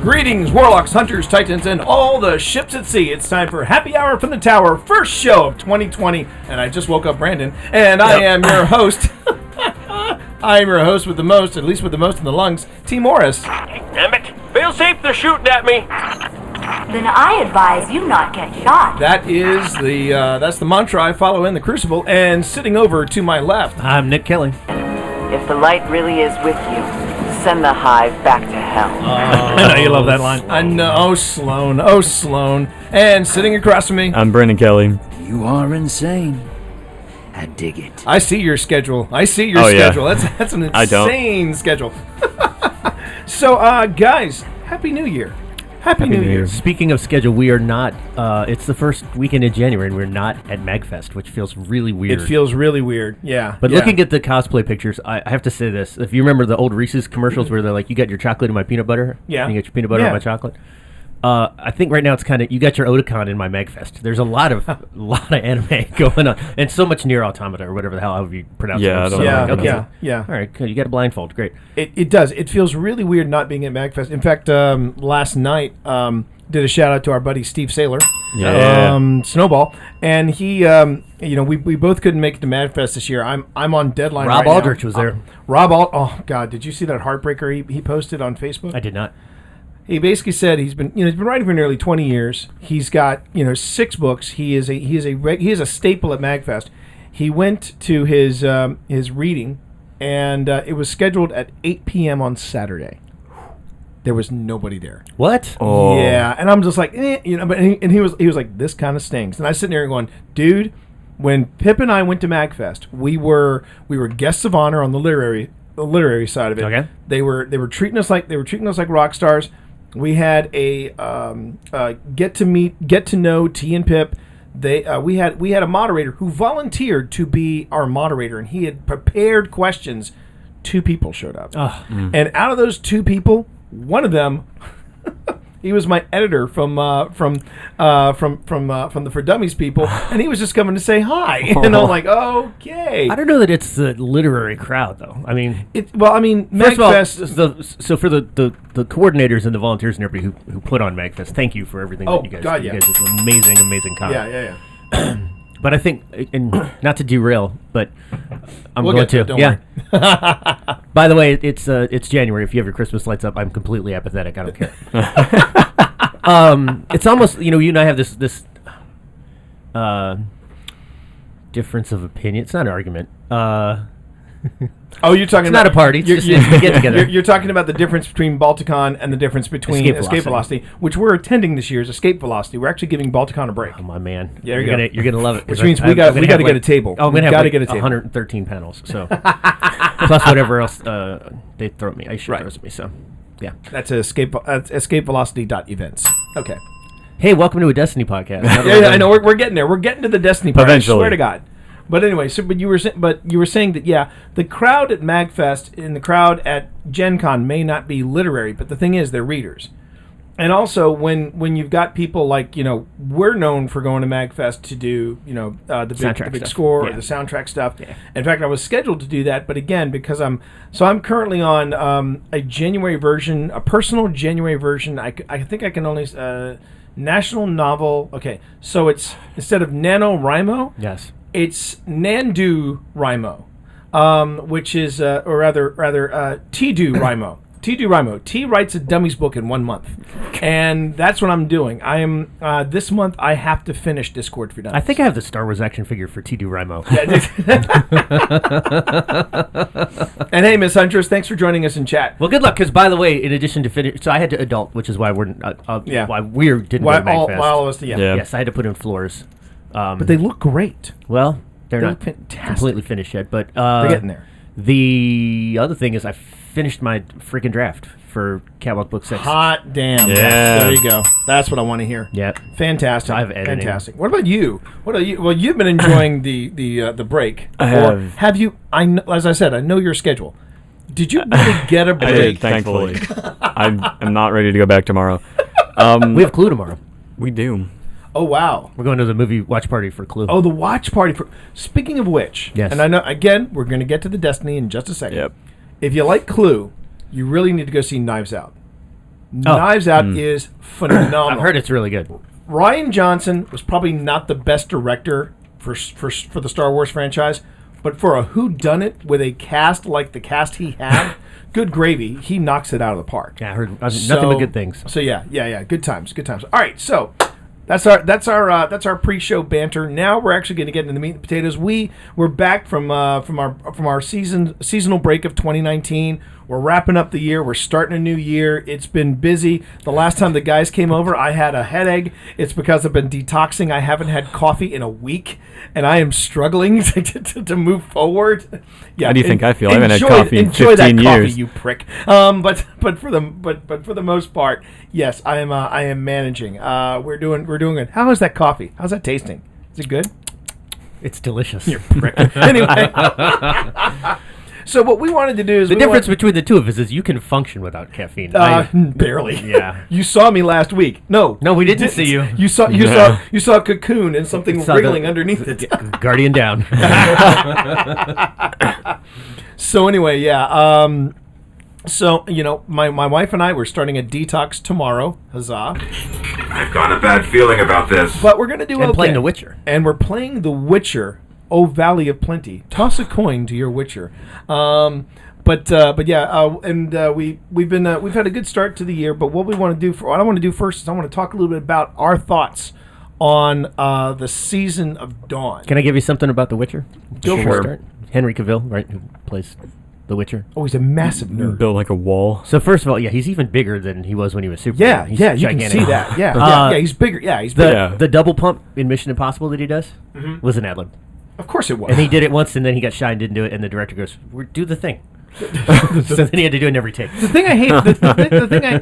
Greetings, warlocks, hunters, titans, and all the ships at sea. It's time for Happy Hour from the Tower, first show of 2020. And I just woke up Brandon, and I am your host. I am your host with the most, at least with the most in the lungs, T. Morris. Damn it. Feel safe, they're shooting at me. Then I advise you not get shot. That is that's the mantra I follow in the Crucible. And sitting over to my left, I'm Nick Kelly. If the light really is with you, send the hive back to hell. I know you love that line. I know, oh Sloan. And sitting across from me, I'm Brandon Kelly. You are insane. I dig it. I see your schedule. Schedule. Yeah. That's an insane schedule. So, guys, Happy New Year. Happy New Year. Speaking of schedule, we are not, it's the first weekend in January, and we're not at MagFest, which feels really weird. It feels really weird, yeah. But looking at the cosplay pictures, I have to say this. If you remember the old Reese's commercials where they're like, you got your chocolate in my peanut butter, yeah, and you got your peanut butter in my chocolate. I think right now it's kind of, you got your Otakon in my MagFest. There's a lot of anime going on, and so much Nier Automata or whatever the hell however you pronounce it. Yeah. All right, good. You got a blindfold. Great. It does. It feels really weird not being at MagFest. In fact, last night did a shout out to our buddy Steve Saylor, Snowball, and he, we both couldn't make it to MagFest this year. I'm on deadline. Rob right Aldrich now. was there. Oh God, did you see that heartbreaker he posted on Facebook? I did not. He basically said he's been writing for nearly 20 years. He's got 6 books. He is a staple at MagFest. He went to his reading, and it was scheduled at 8 p.m. on Saturday. There was nobody there. What? Oh. Yeah, and I'm just like, but he was like, this kind of stinks. And I was sitting there going, dude, when Pip and I went to MagFest, we were guests of honor on the literary side of it. Okay. They were treating us like rock stars. We had a get to know T and Pip. We had a moderator who volunteered to be our moderator, and he had prepared questions. 2 people showed up, and out of those 2 people, one of them, he was my editor from the For Dummies people, and he was just coming to say hi, and I'm like, okay. I don't know that it's the literary crowd, though. I mean, MagFest. So for the coordinators and the volunteers and everybody who put on MagFest, thank you for everything that you guys. God, you guys did an amazing con. Yeah. But I think, and not to derail, but We'll going get to it, don't worry. By the way, it's January. If you have your Christmas lights up, I'm completely apathetic. I don't care. It's almost, you and I have this difference of opinion. It's not an argument. You're talking it's about not a party. It's just a get together. You're talking about the difference between Balticon and the difference between Escape Velocity, which we're attending this year's Escape Velocity. We're actually giving Balticon a break. Oh my man! Yeah, you're gonna love it. Which means we got to get a table. Oh, I'm gonna have get a table. 113 panels. So plus whatever else they throw at me, throws at me. So yeah, that's escapevelocity.events. Okay. Hey, welcome to a Destiny podcast. I know we're getting there. We're getting to the Destiny part. Eventually. I swear to God. But anyway, but you were saying that the crowd at MagFest and the crowd at Gen Con may not be literary, but the thing is they're readers. And also when you've got people like, we're known for going to MagFest to do, the big score or the soundtrack stuff. Yeah. In fact, I was scheduled to do that, but again, because I'm currently on a January version, a personal January version. I think I can only national novel. Okay, so it's instead of NaNoWriMo. Yes. It's NaNoWriMo, which is, or rather, TaDoWriMo. TaDoWriMo. T writes a dummies book in 1 month, and that's what I'm doing. I am this month. I have to finish Discord for Dummies. I think I have the Star Wars action figure for TaDoWriMo. And hey, Miss Huntress, thanks for joining us in chat. Well, good luck. Because by the way, in addition to finish, so I had to adult, which is why why we didn't go to MagFest. Why all of us? Yeah. Yes, I had to put in floors. But they look great. Well, they're not fantastic. Completely finished yet, but they're getting there. The other thing is I finished my freaking draft for Catwalk Book 6. Hot damn. Yeah. There you go. That's what I want to hear. Yeah. Fantastic. So I have editing. Fantastic. What about you? Well, you've been enjoying the break. I have. Have you? As I said, I know your schedule. Did you really get a I break? did, thankfully. I'm not ready to go back tomorrow. We have Clue tomorrow. We do. Oh wow. We're going to the movie watch party for Clue. Oh, the watch party. Speaking of which, Yes. and I know again we're going to get to the Destiny in just a second. Yep. If you like Clue, you really need to go see Knives Out. Knives Out is phenomenal. I've heard it's really good. Rian Johnson was probably not the best director for the Star Wars franchise, but for a whodunit with a cast like the cast he had, good gravy, he knocks it out of the park. Yeah, I heard nothing but good things. So yeah, good times. All right, so that's our pre-show banter. Now we're actually going to get into the meat and potatoes. We're back from our seasonal break of 2019. We're wrapping up the year. We're starting a new year. It's been busy. The last time the guys came over, I had a headache. It's because I've been detoxing. I haven't had coffee in a week, and I am struggling to move forward. Yeah, How do you think I feel? I haven't had enjoy- coffee in enjoy 15 that coffee, years. you prick. But for the most part, yes, I am managing. We're doing good. How is that coffee? How's that tasting? Is it good? It's delicious. Prick. Anyway. So what we wanted to do is The difference between the two of us is you can function without caffeine. barely. Yeah. You saw me last week. No, We didn't see you. You saw a cocoon and something Saw wriggling the- underneath it. Guardian down. So anyway, yeah. So my wife and I were starting a detox tomorrow. Huzzah! I've got a bad feeling about this. But we're gonna do And okay. playing The Witcher. And we're playing The Witcher. Oh, Valley of Plenty. Toss a coin to your Witcher. We've had a good start to the year. But what I want to do first is I want to talk a little bit about our thoughts on the season of Dawn. Can I give you something about The Witcher? Go Before for we it. start? Henry Cavill, right, who plays The Witcher. Oh, he's a massive nerd. Built like a wall. So first of all, yeah, he's even bigger than he was when he was Superman. He's You gigantic. can see that. Yeah, he's bigger. Yeah, he's bigger. Yeah. The double pump in Mission Impossible that he does was an ad-lib. Of course it was. And he did it once, and then he got shy and didn't do it, and the director goes, do the thing. So then he had to do it in every take. The thing I hate,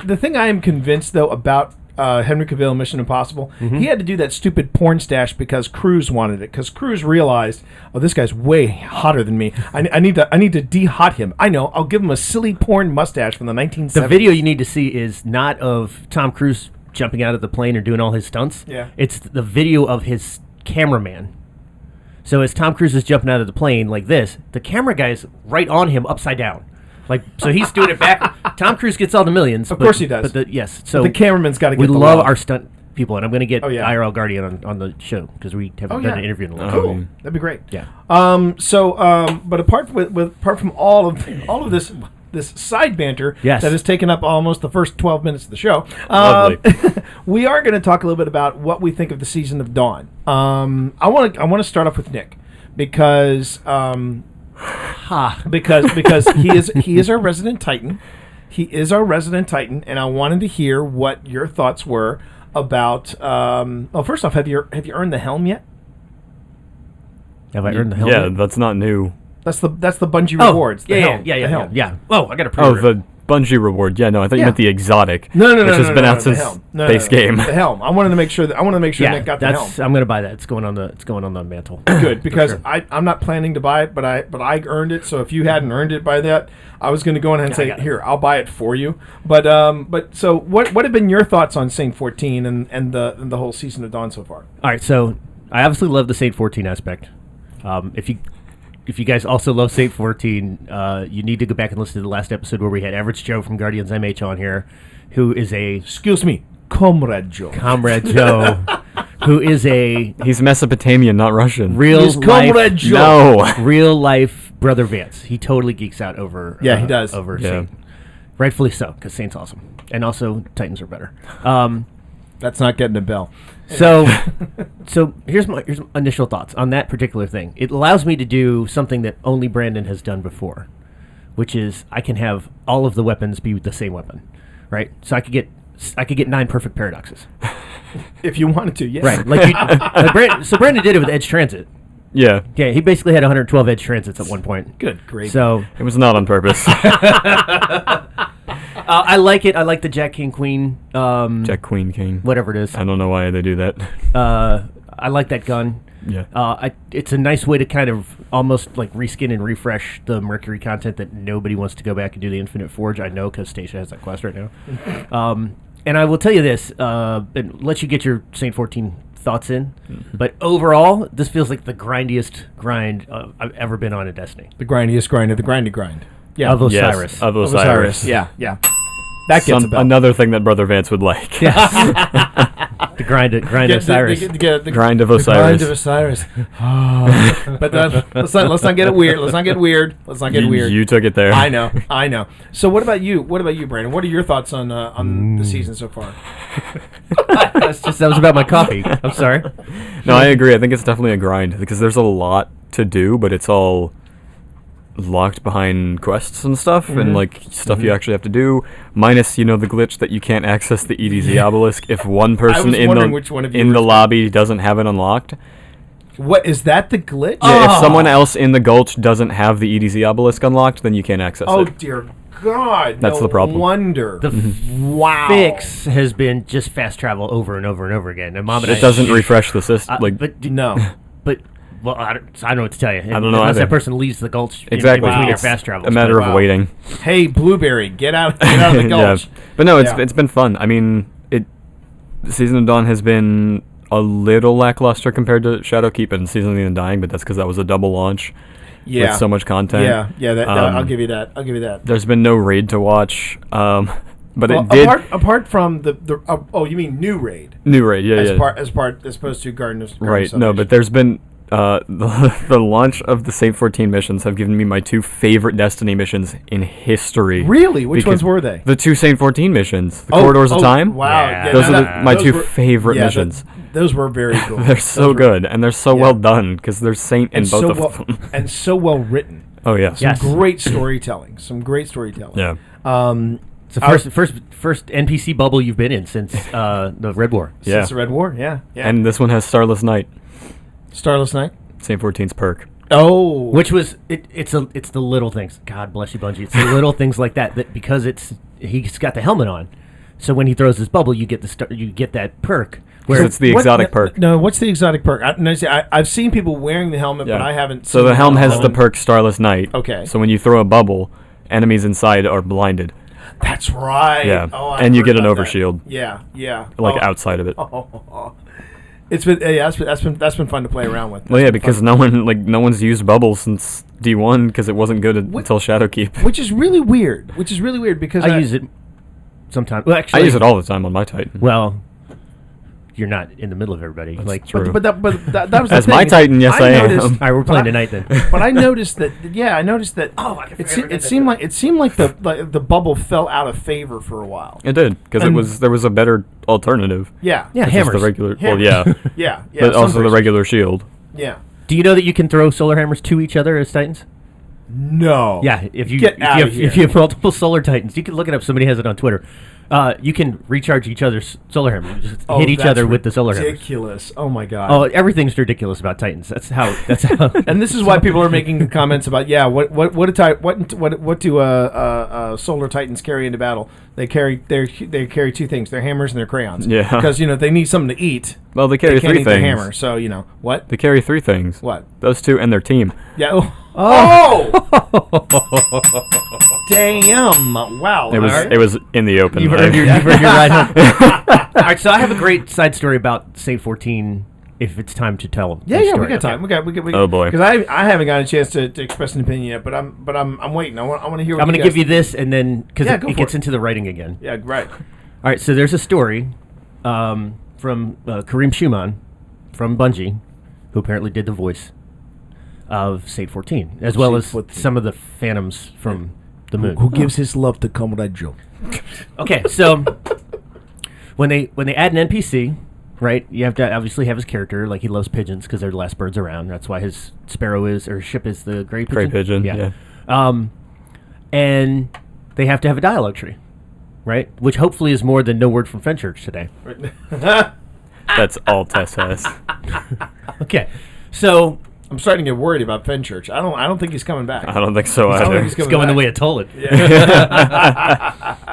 the thing I am convinced though about Henry Cavill in Mission Impossible, he had to do that stupid porn stash because Cruise wanted it. Because Cruise realized, oh, this guy's way hotter than me. I need to de-hot him. I know. I'll give him a silly porn mustache from the 1970s. The video you need to see is not of Tom Cruise jumping out of the plane or doing all his stunts. Yeah. It's the video of his cameraman. So as Tom Cruise is jumping out of the plane like this, the camera guy's right on him upside down. So he's doing it back. Tom Cruise gets all the millions. Of course he does. But so the cameraman's got to get we the love love. our stunt people, and I'm going to get yeah. IRL Guardian on the show because we haven't yeah. done an interview in a long Cool. time. That'd be great. Yeah. But apart from all of this side banter Yes. that has taken up almost the first 12 minutes of the show, Lovely. we are going to talk a little bit about what we think of the season of Dawn. I want to start off with Nick because because he is our resident Titan. He is our resident Titan, and I wanted to hear what your thoughts were about. Well, first off, have you earned the helm yet? Have I earned the helm? Yeah, that's not new. That's the Bungie rewards. The helm. Yeah. The helm. Yeah. Oh, I got to Oh, the Bungie reward. Yeah, no, I thought you Yeah. meant the exotic. No, which has been out the since helm. No, base game. The helm. I wanted to make sure Yeah, Nick got the helm. I'm going to buy that. It's going on the mantle. Good, because sure. I'm not planning to buy it, but I earned it. So if you hadn't earned it by that, I was going to go in and say, got it. here, I'll buy it for you. But so what have been your thoughts on Saint 14 and the whole season of Dawn so far? All right, so I obviously love the Saint 14 aspect. If you guys also love Saint 14, you need to go back and listen to the last episode where we had Average Joe from Guardians MH on here, who is a Excuse me, Comrade Joe. Comrade Joe, who is a He's Mesopotamian, not Russian. real He's Comrade life, Joe. No. real life Brother Vance. He totally geeks out over. Yeah, he does. over Yeah. Saint. Rightfully so, because Saint's awesome, and also Titans are better. That's not getting a bell. So here's my initial thoughts on that particular thing. It allows me to do something that only Brandon has done before, which is I can have all of the weapons be the same weapon, right? So I could get 9 perfect paradoxes, If you wanted to, yes. right? So Brandon did it with Edge Transit. Yeah, Yeah, he basically had 112 Edge Transits at one point. Good, great. So it was not on purpose. I like it. I like the Jack King Queen. Jack Queen King. Whatever it is. I don't know why they do that. I like that gun. Yeah. It's a nice way to kind of almost like reskin and refresh the Mercury content that nobody wants to go back and do the Infinite Forge. I know because Stacia has that quest right now. And I will tell you this, and let you get your Saint 14 thoughts in. But overall, this feels like the grindiest grind I've ever been on in Destiny. The grindiest grind of the grindy grind. Yeah. Of Osiris. Yes, of Osiris. Yeah, yeah. That gets a belt. Another thing that Brother Vance would like. The grind of Osiris. Grind of The grind Osiris. of Osiris. But let's not get it weird. Let's not get weird. Let's not get weird. You took it there. I know. So what about you? What about you, Brandon? What are your thoughts on the season so far? That was about my coffee. I'm sorry. No, I agree. I think it's definitely a grind because there's a lot to do, but it's all locked behind quests and stuff and like stuff you actually have to do, minus the glitch that you can't access the EDZ obelisk if one person in the lobby doesn't have it unlocked. What is that, the glitch? Yeah, if someone else in the Gulch doesn't have the EDZ obelisk unlocked, then you can't access Oh it. dear God! That's the problem. Wonder. The fix has been just fast travel over and over and over again. And Mom and It doesn't refresh the system. But well, I don't know what to tell you. I don't know Unless either. that person leaves the Gulch Exactly. in between their It's fast travels. a matter of waiting. Hey, Blueberry, get out of the Gulch. Yeah. But no, Yeah. it's been fun. I mean, Season of Dawn has been a little lackluster compared to Shadowkeep and Season of the Undying, but that's because that was a double launch with so much content. Yeah. I'll give you that. There's been no raid to watch, but Well, it did. apart from the you mean new raid? New raid, yeah, As opposed to Garden right. No, but there's been the launch of the Saint 14 missions have given me my two favorite Destiny missions in history. Really? Which Because ones were they? The two Saint 14 missions, the Corridors of Time. Wow, Yeah. Those are my two favorite missions. Those were very cool. They're so good, and they're so well done because there's Saint in both of them. and so well written. Oh yeah. Yes. Great storytelling. Some great storytelling. Yeah. It's the first NPC bubble you've been in since the Red War. Yeah. Since the Red War. Yeah. And this one has Starless Night, Starless Night. Saint 14's perk. Oh, Which was it's the little things. God bless you, Bungie. It's the little things like that because he's got the helmet on, so when he throws his bubble, you get that perk. Where it's the exotic perk. No, what's the exotic perk? I've seen people wearing the helmet, but I haven't. So seen the helm has the helmet. perk Starless Night. Okay. So when you throw a bubble, enemies inside are blinded. That's right. Yeah. Oh, And you get an overshield. Yeah. Outside of it. It's been that's been fun to play around with. Well, yeah, because no one's used bubbles since D1 because it wasn't good until Shadowkeep. Which is really weird. Because I use it sometimes. Well, actually, I use it all the time on my Titan. Well, you're not in the middle of everybody. That's true. But that was the As thing. my Titan, yes, I am. All right, we're playing tonight then. But I noticed that. Yeah, I noticed that. It seemed like the bubble fell out of favor for a while. It did because there was a better alternative. Yeah. Yeah, Which is hammers. the regular. Hammers. Well, yeah, Yeah. but also the sunburst. regular shield. Yeah. Do you know that you can throw solar hammers to each other as Titans? No. Yeah, if you Get outta if you have multiple solar Titans, you can look it up. Somebody has it on Twitter. You can recharge each other's solar hammer. You just hit each that's other with the solar hammers. ridiculous. Oh my god. Oh, everything's ridiculous about Titans. That's how. And this is why people are making comments about what do solar titans carry into battle? They carry two things: their hammers and their crayons. Yeah. Because they need something to eat. Well, they carry They can't three eat their things. hammer. So what? They carry three things. What? Those two and their team. Yeah. Oh. Damn! Wow. It was in the open. You've earned your ride home. All right, so I have a great side story about Saint 14. If it's time to tell. Yeah, the we story. got time. We got. Oh, boy. Because I haven't got a chance to express an opinion yet, but I'm waiting. I want to hear. What I'm going to guys give you this, and then because Yeah, go it for gets it. into the writing again. Yeah. Right. All right, so there's a story from Kareem Schumann from Bungie, who apparently did the voice of Saint 14, as well Saint as 14. some of the Phantoms from the moon. Who gives his love to Comrade Joe? Okay, so when they add an NPC, right, you have to obviously have his character, like he loves pigeons because they're the last birds around. That's why his ship is the gray pigeon. Gray pigeon, yeah. And they have to have a dialogue tree, right? Which hopefully is more than no word from Fenchurch today. That's all Tess has. Okay, so I'm starting to get worried about Fenchurch. I don't think he's coming back. I don't think so I don't think either. he's it's going the back. way of Toland.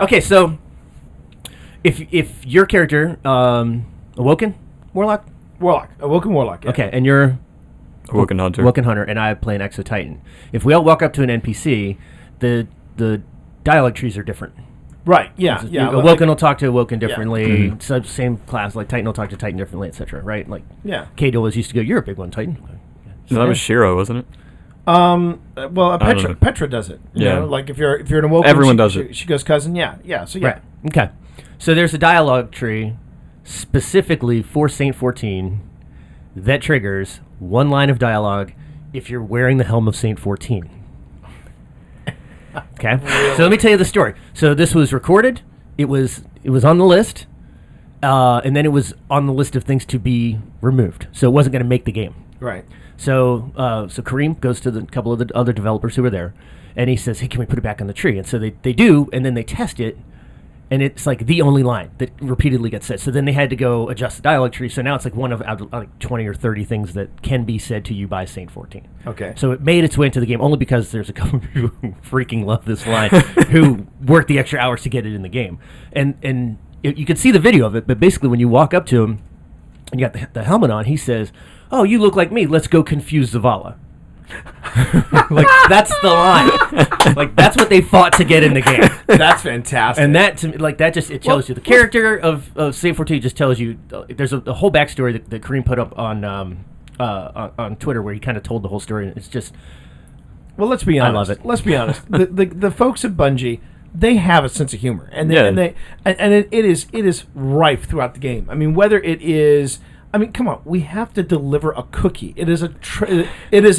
Okay, so if your character, Awoken Warlock, Warlock, Awoken Warlock. Yeah. okay, and you're Woken Hunter. Woken Hunter, and I play an Exo Titan. If we all walk up to an NPC, the dialogue trees are different. Right. Yeah. Yeah. A Woken will talk to a Woken Yeah. differently. Same class, like Titan will talk to Titan differently, etc. Right? Like, Yeah. Kate always used to go, "You're a big one, Titan." No, that was Shiro, wasn't it? Well, I don't Petra know. Petra does it. You Yeah. know, like if you're an awoken, Everyone she, does she, it. She goes cousin. Yeah. Yeah. So yeah. Right. Okay. So there's a dialogue tree specifically for Saint 14 that triggers one line of dialogue if you're wearing the helm of Saint 14. Okay. So let me tell you the story. So this was recorded. It was on the list, and then it was on the list of things to be removed. So it wasn't going to make the game. Right. So Kareem goes to the couple of the other developers who were there, and he says, "Hey, can we put it back on the tree?" And so they do, and then they test it, and it's like the only line that repeatedly gets said. So then they had to go adjust the dialogue tree. So now it's like one of like 20 or 30 things that can be said to you by Saint 14. Okay. So it made its way into the game only because there's a couple of people who freaking love this line, who worked the extra hours to get it in the game. And you can see the video of it, but basically when you walk up to him and you got the helmet on, he says, "Oh, you look like me. Let's go confuse Zavala." Like, that's the line. Like, that's what they fought to get in the game. That's fantastic. And that, to me, like, that just, it tells you the character of Saint 14 just tells you, there's a whole backstory that Kareem put up on Twitter where he kind of told the whole story, and it's just, Well, let's be honest. love it. Let's be honest. The folks at Bungie, they have a sense of humor, and Yeah. it is rife throughout the game. I mean, whether it is, I mean, come on, we have to deliver a cookie. It is a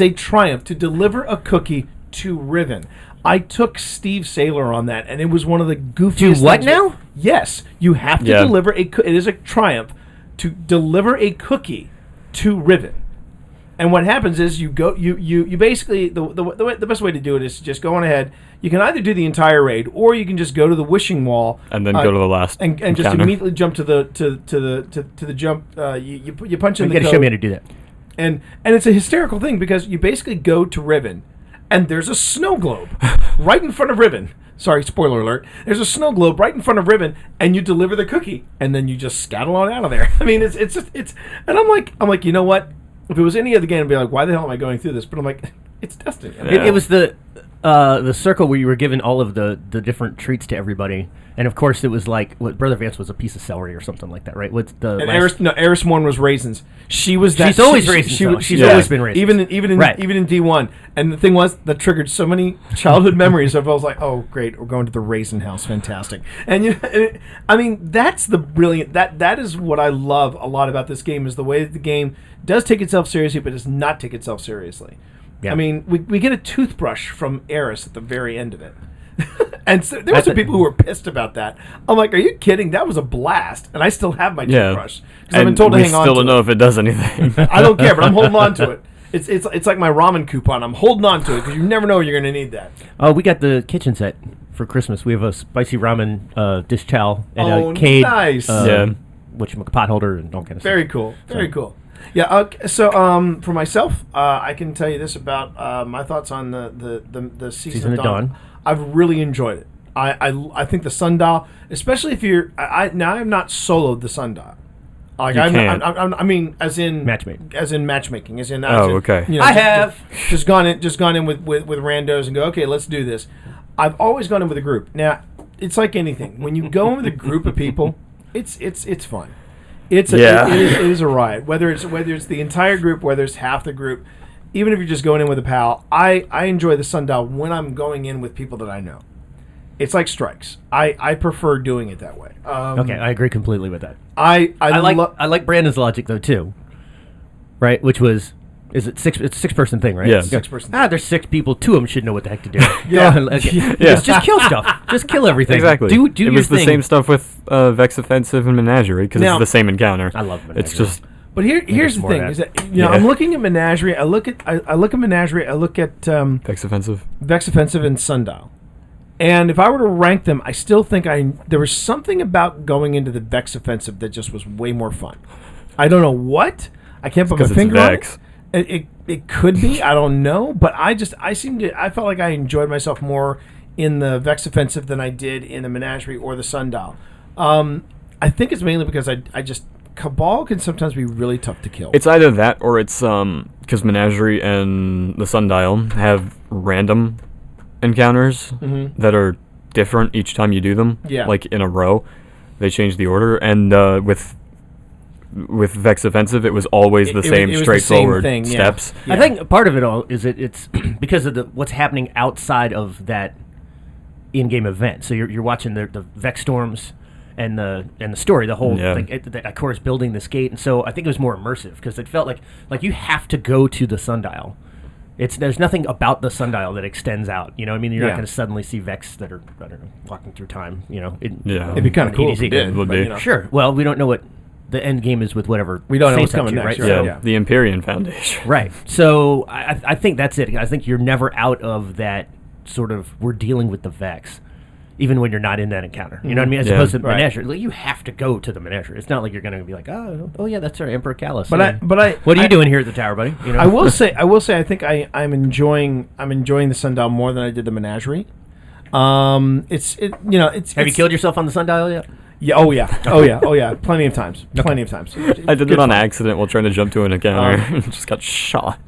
triumph to deliver a cookie to Riven. I took Steve Saylor on that, and it was one of the goofiest. To what things. now? Yes, you have to Yeah. deliver a. It is a triumph to deliver a cookie to Riven. And what happens is you basically the best way to do it is to just go on ahead. You can either do the entire raid, or you can just go to the wishing wall And then go to the last and just encounter. immediately jump to the jump. You punch in you the got to code, show me how to do that. and it's a hysterical thing because you basically go to Riven, and there's a snow globe right in front of Riven. Sorry, spoiler alert. There's a snow globe right in front of Riven, and you deliver the cookie, and then you just scuttle on out of there. I mean, it's and I'm like, you know what? If it was any other game, I'd be like, why the hell am I going through this? But I'm like, it's Destiny. I mean, Yeah. It was the circle where you were given all of the different treats to everybody, and of course it was like what Brother Vance was a piece of celery or something like that, right? What's the And last- Eris Morn was raisins. She was that. She's always raisins, though. She's always been raisins. Even Right. in D1. And the thing was that triggered so many childhood memories of I was like, oh great, we're going to the raisin house, fantastic. And I mean, that's the brilliant. That is what I love a lot about this game is the way that the game does take itself seriously, but does not take itself seriously. Yeah. I mean, we get a toothbrush from Eris at the very end of it. And so there were That's some a- people who were pissed about that. I'm like, are you kidding? That was a blast. And I still have my Yeah. toothbrush. Because I've been And told to we hang on still to don't it. know if it does anything. I don't care, but I'm holding on to it. It's like my ramen coupon. I'm holding on to it because you never know you're going to need that. Oh, we got the kitchen set for Christmas. We have a spicy ramen dish towel and Oh, a Cade, nice. Yeah. pot holder and all kind of Very stuff. cool. Very cool. Yeah. So for myself, I can tell you this about my thoughts on the season of Dawn. I've really enjoyed it. I think the sundial, especially if you're now I have not soloed the sundial. Like You I'm, can't. I mean, as in Matchmaking. as in matchmaking, as in Oh, okay. You know, I have. just gone in with randos and go, okay, let's do this. I've always gone in with a group. Now, it's like anything. When you go in with a group of people, it's fun. It is a ride. Whether it's the entire group, whether it's half the group, even if you're just going in with a pal, I enjoy the sundial when I'm going in with people that I know. It's like strikes. I prefer doing it that way. Okay, I agree completely with that. I like Brandon's logic though too, right? Which was, is it six? It's a 6-person thing, right? Yeah. You go, 6-person. There's 6 people. 2 of them should know what the heck to do. Yeah. Okay. Yeah. Just kill stuff. Just kill everything. Exactly. Do it your was the thing. same stuff with Vex Offensive and Menagerie because Now- it's the same encounter. I love It's Menagerie. just But here's the more thing: of is that. that I'm looking at Menagerie. I look at Menagerie. I look at Vex Offensive. Vex Offensive and Sundial. And if I were to rank them, I still think there was something about going into the Vex Offensive that just was way more fun. I don't know what. I can't put my 'cause it's finger on Vex. it. It could be. I don't know. But I felt like I enjoyed myself more in the Vex Offensive than I did in the Menagerie or the Sundial. I think it's mainly because I just Cabal can sometimes be really tough to kill. It's either that or it's because Menagerie and the Sundial have random encounters that are different each time you do them. Yeah. Like in a row, they change the order, and with Vex Offensive, it was always the same it was the straightforward same thing, yeah. steps. Yeah. I think part of it all is it's because of what's happening outside of that in-game event. So you're watching the Vex Storms and the story, the whole thing. That Ikora's building this gate, and so I think it was more immersive because it felt like you have to go to the Sundial. There's nothing about the Sundial that extends out. You know, what I mean, you're not going to suddenly see Vex that are, I don't know, walking through time. You know, It'd be kind of cool if we did. Would but, be. you know. Sure. Well, we don't know what the end game is with whatever. We don't know what's Saints up coming to, next, right? right? So- Yeah. The Empyrean Foundation. Right. So I think that's it. I think you're never out of that sort of, we're dealing with the Vex, even when you're not in that encounter. You know what I mean? As Yeah. opposed to Right. Menagerie. Like, you have to go to the Menagerie. It's not like you're going to be like, oh yeah, that's our Emperor Callus. But Yeah. What are you doing here at the tower, buddy? You know? I will say, I think I'm enjoying the Sundial more than I did the Menagerie. Have you killed yourself on the Sundial yet? Yeah. Oh yeah. Plenty of times. Plenty of times. I did Good it on fun. accident while trying to jump to an encounter and just got shot.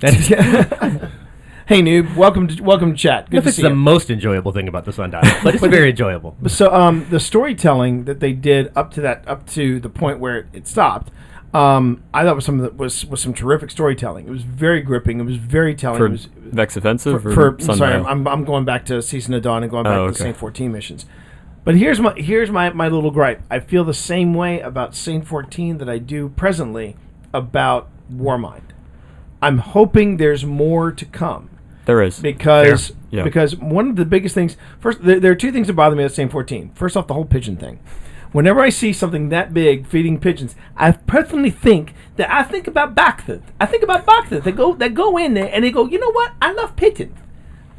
Hey noob, welcome to chat. Good If to it's see the you. most enjoyable thing about the Sundial, but it's very enjoyable. So the storytelling that they did up to the point where it stopped, I thought was some terrific storytelling. It was very gripping. It was very telling. For It was Vex Offensive or sorry, Sundial? I'm going back to Season of Dawn and going back to the okay. Saint 14 missions. But here's my little gripe. I feel the same way about Saint 14 that I do presently about Warmind. I'm hoping there's more to come. There is. Because Fair. Yeah. because one of the biggest things, first, there are two things that bother me at Saint 14. First off, the whole pigeon thing. Whenever I see something that big feeding pigeons, I personally think about Bakthith. I think about Bakthith. They go in there and they go, you know what? I love pigeons.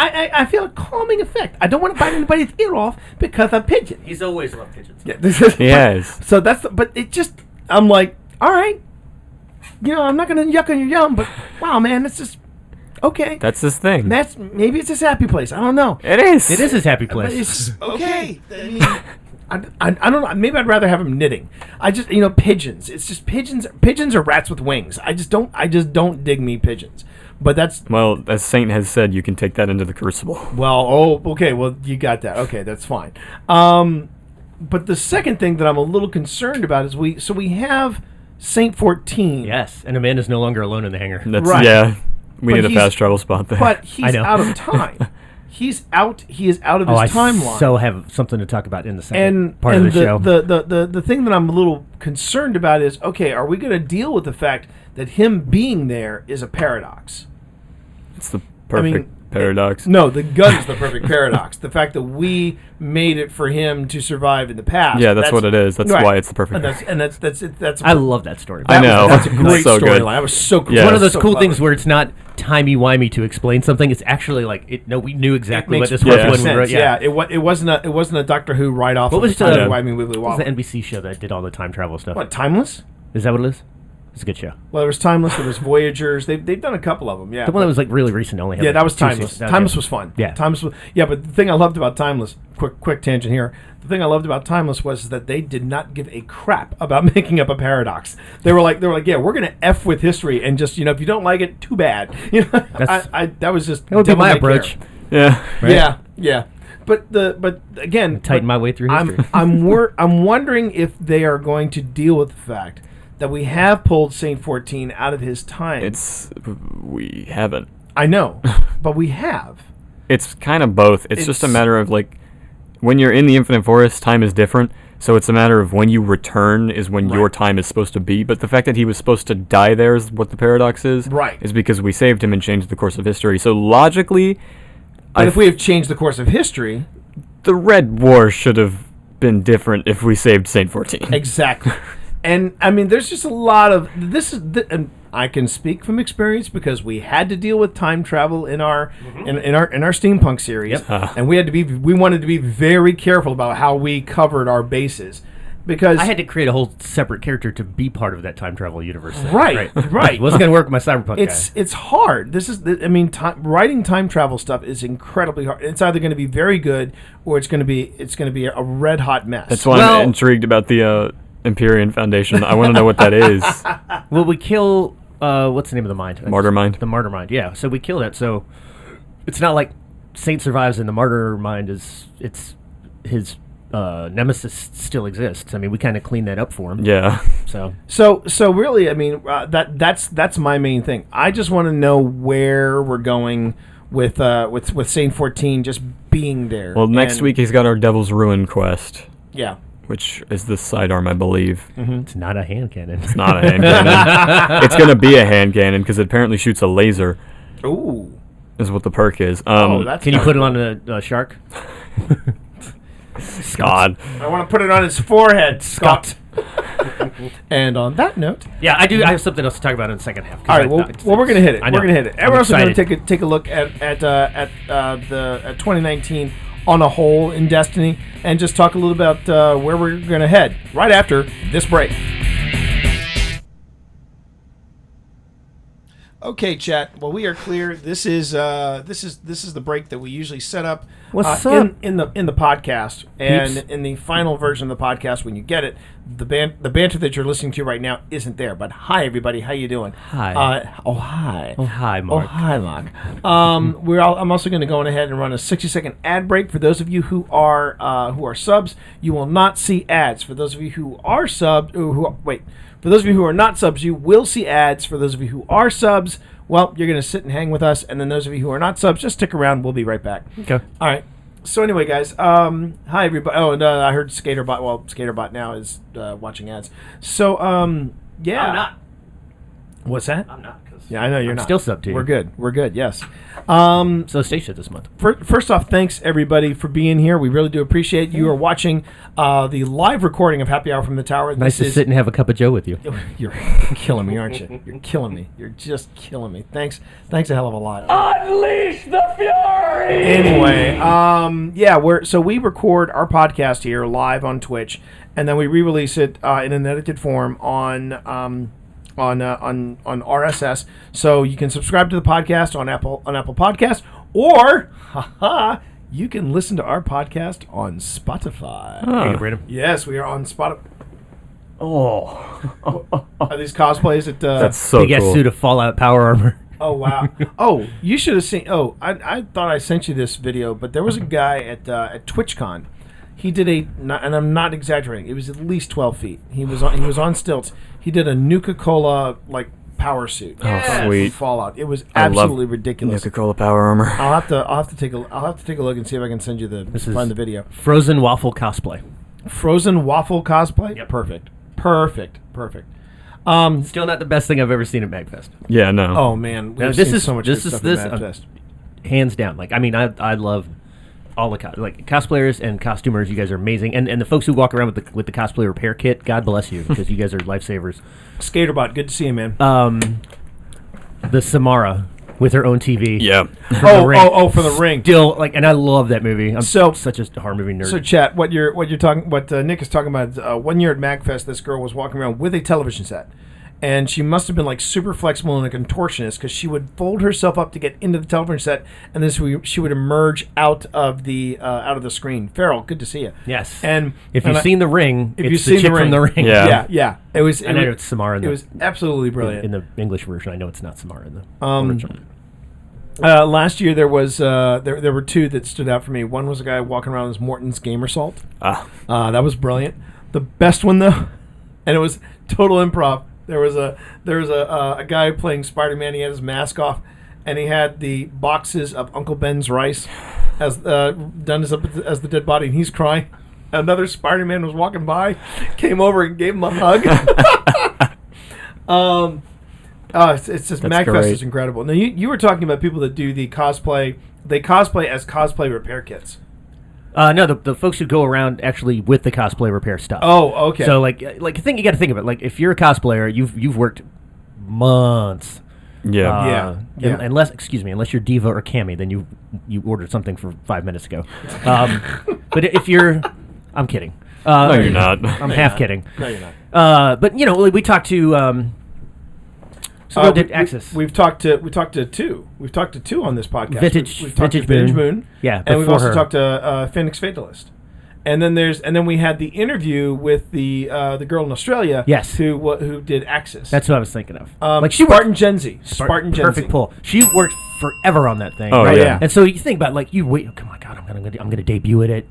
I feel a calming effect. I don't want to bite anybody's ear off because of pigeons. He's always loved pigeons. Yeah, this is, Yes. So but it just, I'm like, all right. You know, I'm not going to yuck on your yum, but wow, man, it's just, okay. That's his thing. Maybe it's his happy place. I don't know. It is. It is his happy But place. it's okay. I don't know. Maybe I'd rather have him knitting. I just, pigeons. It's just pigeons. Pigeons are rats with wings. I just don't dig me pigeons. But that's Well, as Saint has said, you can take that into the Crucible. okay. Well, you got that. Okay, that's fine. But the second thing that I'm a little concerned about is we have Saint 14. Yes, and Amanda's no longer alone in the hangar. That's Right. yeah. We But need a he's- fast travel spot there. But he's I know. out of time. He is out of his I timeline. so have something to talk about in the second and part and of the show. The thing that I'm a little concerned about is, okay, are we going to deal with the fact that him being there is a paradox? It's the perfect paradox. No, the gun's the perfect paradox. The fact that we made it for him to survive in the past. Yeah, that's what it is. That's right. why it's the perfect. And that's I love that story. I know. That's a great So good. storyline. That was so cool. Yeah. One of those So cool clever. things where it's not timey-wimey to explain something. It's actually like, we knew exactly what this was perfect when we sense. wrote. Yeah, it wasn't a Doctor Who write-off. What was the the- timey-wimey wibbly What was wobbly. the NBC show that did all the time travel stuff? What, Timeless? Is that what it is? It's a good show. Well, there was Timeless. There was Voyagers. They've done a couple of them. Yeah, The one that was like really recent only had Yeah, like that was 2 Timeless. seasons. Timeless was fun. Yeah. Timeless was, yeah, but the thing I loved about Timeless, quick tangent here. The thing I loved about Timeless was that they did not give a crap about making up a paradox. They were like, yeah, we're gonna F with history and just, if you don't like it, too bad. That was just That would be devil my may care. Yeah. Yeah. But again, Tighten my way through history. I'm wondering if they are going to deal with the fact that we have pulled Saint 14 out of his time. We haven't. I know, but we have. It's kind of both. It's just a It's- matter of like when you're in the Infinite Forest, time is different. So it's a matter of when you return is when your time is supposed to be. But the fact that he was supposed to die there is what the paradox is. Right. Is because we saved him and changed the course of history. So logically, But if we have changed the course of history, the Red War should have been different if we saved Saint 14. exactly. And I mean, there's just a lot of and I can speak from experience because we had to deal with time travel in our in our steampunk series, and we wanted to be very careful about how we covered our bases because I had to create a whole separate character to be part of that time travel universe. thing. Right. It wasn't going to work with my cyberpunk guy. it's hard. Writing time travel stuff is incredibly hard. It's either going to be very good or it's going to be a red hot mess. That's why Well- I'm intrigued about the Empyrean Foundation. I want to know what that is. Well, we kill. What's the name of the mind? Martyr Mind. The Martyr Mind. Yeah. So we kill that. So it's not like Saint survives and the Martyr Mind is. It's his nemesis still exists. I mean, we kind of clean that up for him. Yeah. So So really, I mean, that's my main thing. I just want to know where we're going with Saint 14 just being there. Well, next And- week he's got our Devil's Ruin quest, Yeah. which is the sidearm, I believe. it's not a hand cannon. It's not a hand cannon. It's going to be a hand cannon because it apparently shoots a laser, Ooh. is what the perk is. That's Can you kinda put it cool. on a shark? God. I want to put it on his forehead, Scott. And on that note, Yeah, I do. I have something else to talk about in the second half. 'cause all right. Well, we're gonna hit it. I know. We're gonna hit it. I'm Everyone's going to excited. take a look at 2019 on a whole in Destiny, and just talk a little about where we're going to head right after this break. Okay, chat. Well, we are clear. This is the break that we usually set up. What's up? in the podcast, and Peeps. in the final version of the podcast when you get it, the banter that you're listening to right now isn't there. But hi, everybody. How you doing? Hi. Hi. Oh, hi, Oh, Mark. hi, Mark. I'm also going to go on ahead and run a 60-second ad break for those of you who are subs. You will not see ads. For those of you who are subs, for those of you who are not subs, you will see ads. For those of you who are subs, well, you're going to sit and hang with us. And then those of you who are not subs, just stick around. We'll be right back. Okay. All right. So anyway, guys, hi everybody. Oh, and I heard Skaterbot. Well, Skaterbot now is watching ads. So yeah. I'm not. What's that? I'm not. Yeah, I know you're I'm not. still sub to you. We're good. We're good. Yes. So stay shit this month. First off, thanks everybody for being here. We really do appreciate you are watching the live recording of Happy Hour from the Tower. Nice to sit and have a cup of Joe with you. You're killing me, aren't you? You're killing me. You're just killing me. Thanks a hell of a lot. Unleash the fury! Anyway, we record our podcast here live on Twitch, and then we re-release it in an edited form on RSS. So you can subscribe to the podcast on Apple Podcasts, or you can listen to our podcast on Spotify. Hey, Brandon. Yes, we are on Spotify. Oh, Are these cosplays at? That's so big ass cool. suit of Fallout power armor. Oh wow! Oh, you should have seen. Oh, I thought I sent you this video, but there was a guy at TwitchCon. He did and I'm not exaggerating. It was at least 12 feet. He was on stilts. He did a Nuka-Cola like power suit. Oh, sweet. Fallout. It was I love absolutely ridiculous. Nuka-Cola power armor. I'll have to take a look and see if I can send you find the video. Frozen waffle cosplay. Frozen waffle cosplay. Yep. Perfect. Still not the best thing I've ever seen at MagFest. Yeah, no. Oh man, Now, we've this seen is- so much this good is- stuff this- at Madfest. Hands down. Like, I mean, I love all the cosplayers and costumers. You guys are amazing, and the folks who walk around with the cosplay repair kit. God bless you, because you guys are lifesavers. Skaterbot, good to see you, man. The Samara with her own TV. Yeah. The Ring. For the ring. Still, like, and I love that movie. I'm So- such a horror movie nerd. So, chat, what Nick is talking about. 1 year at MagFest, this girl was walking around with a television set, and she must have been like super flexible and a contortionist because she would fold herself up to get into the television set, and then she would emerge out of the screen. Farrell, good to see you. yes. And if you've seen The Ring, if it's you've the seen chick The from The Ring. Yeah. yeah, it was. I know it's Samara. It was absolutely brilliant. in the English version. I know it's not Samara in the original. Last year there was there were two that stood out for me. One was a guy walking around as Morton's Gamer Salt. That was brilliant. The best one though, and it was total improv. There was a guy playing Spider-Man. He had his mask off, and he had the boxes of Uncle Ben's rice as done as the dead body, and he's crying. Another Spider-Man was walking by, came over and gave him a hug. It's just That's MagFest great. is incredible. Now you were talking about people that do the cosplay. They cosplay as cosplay repair kits. No, the folks who go around actually with the cosplay repair stuff. Oh, okay. So like I think you got to think of it. Like, if you're a cosplayer, you've worked months. Yeah. Yeah. Unless you're Diva or Cammy, then you ordered something for 5 minutes ago. But if you're, I'm kidding. No, you're not. I'm half kidding. No, you're not. But we talked to. So did Axis. We've talked to two. We've talked to two on this podcast. Vintage- We've talked Vintage to Vintage Moon. Moon. Yeah, and we've before also her. talked to Phoenix Fatalist. And then we had the interview with the girl in Australia. Yes. Who did Axis. That's what I was thinking of. like Spartan Genzi. Spartan Genzi. Perfect pull. She worked forever on that thing. Oh, right? yeah. And so you think about like you wait. Oh my God, I'm gonna debut it at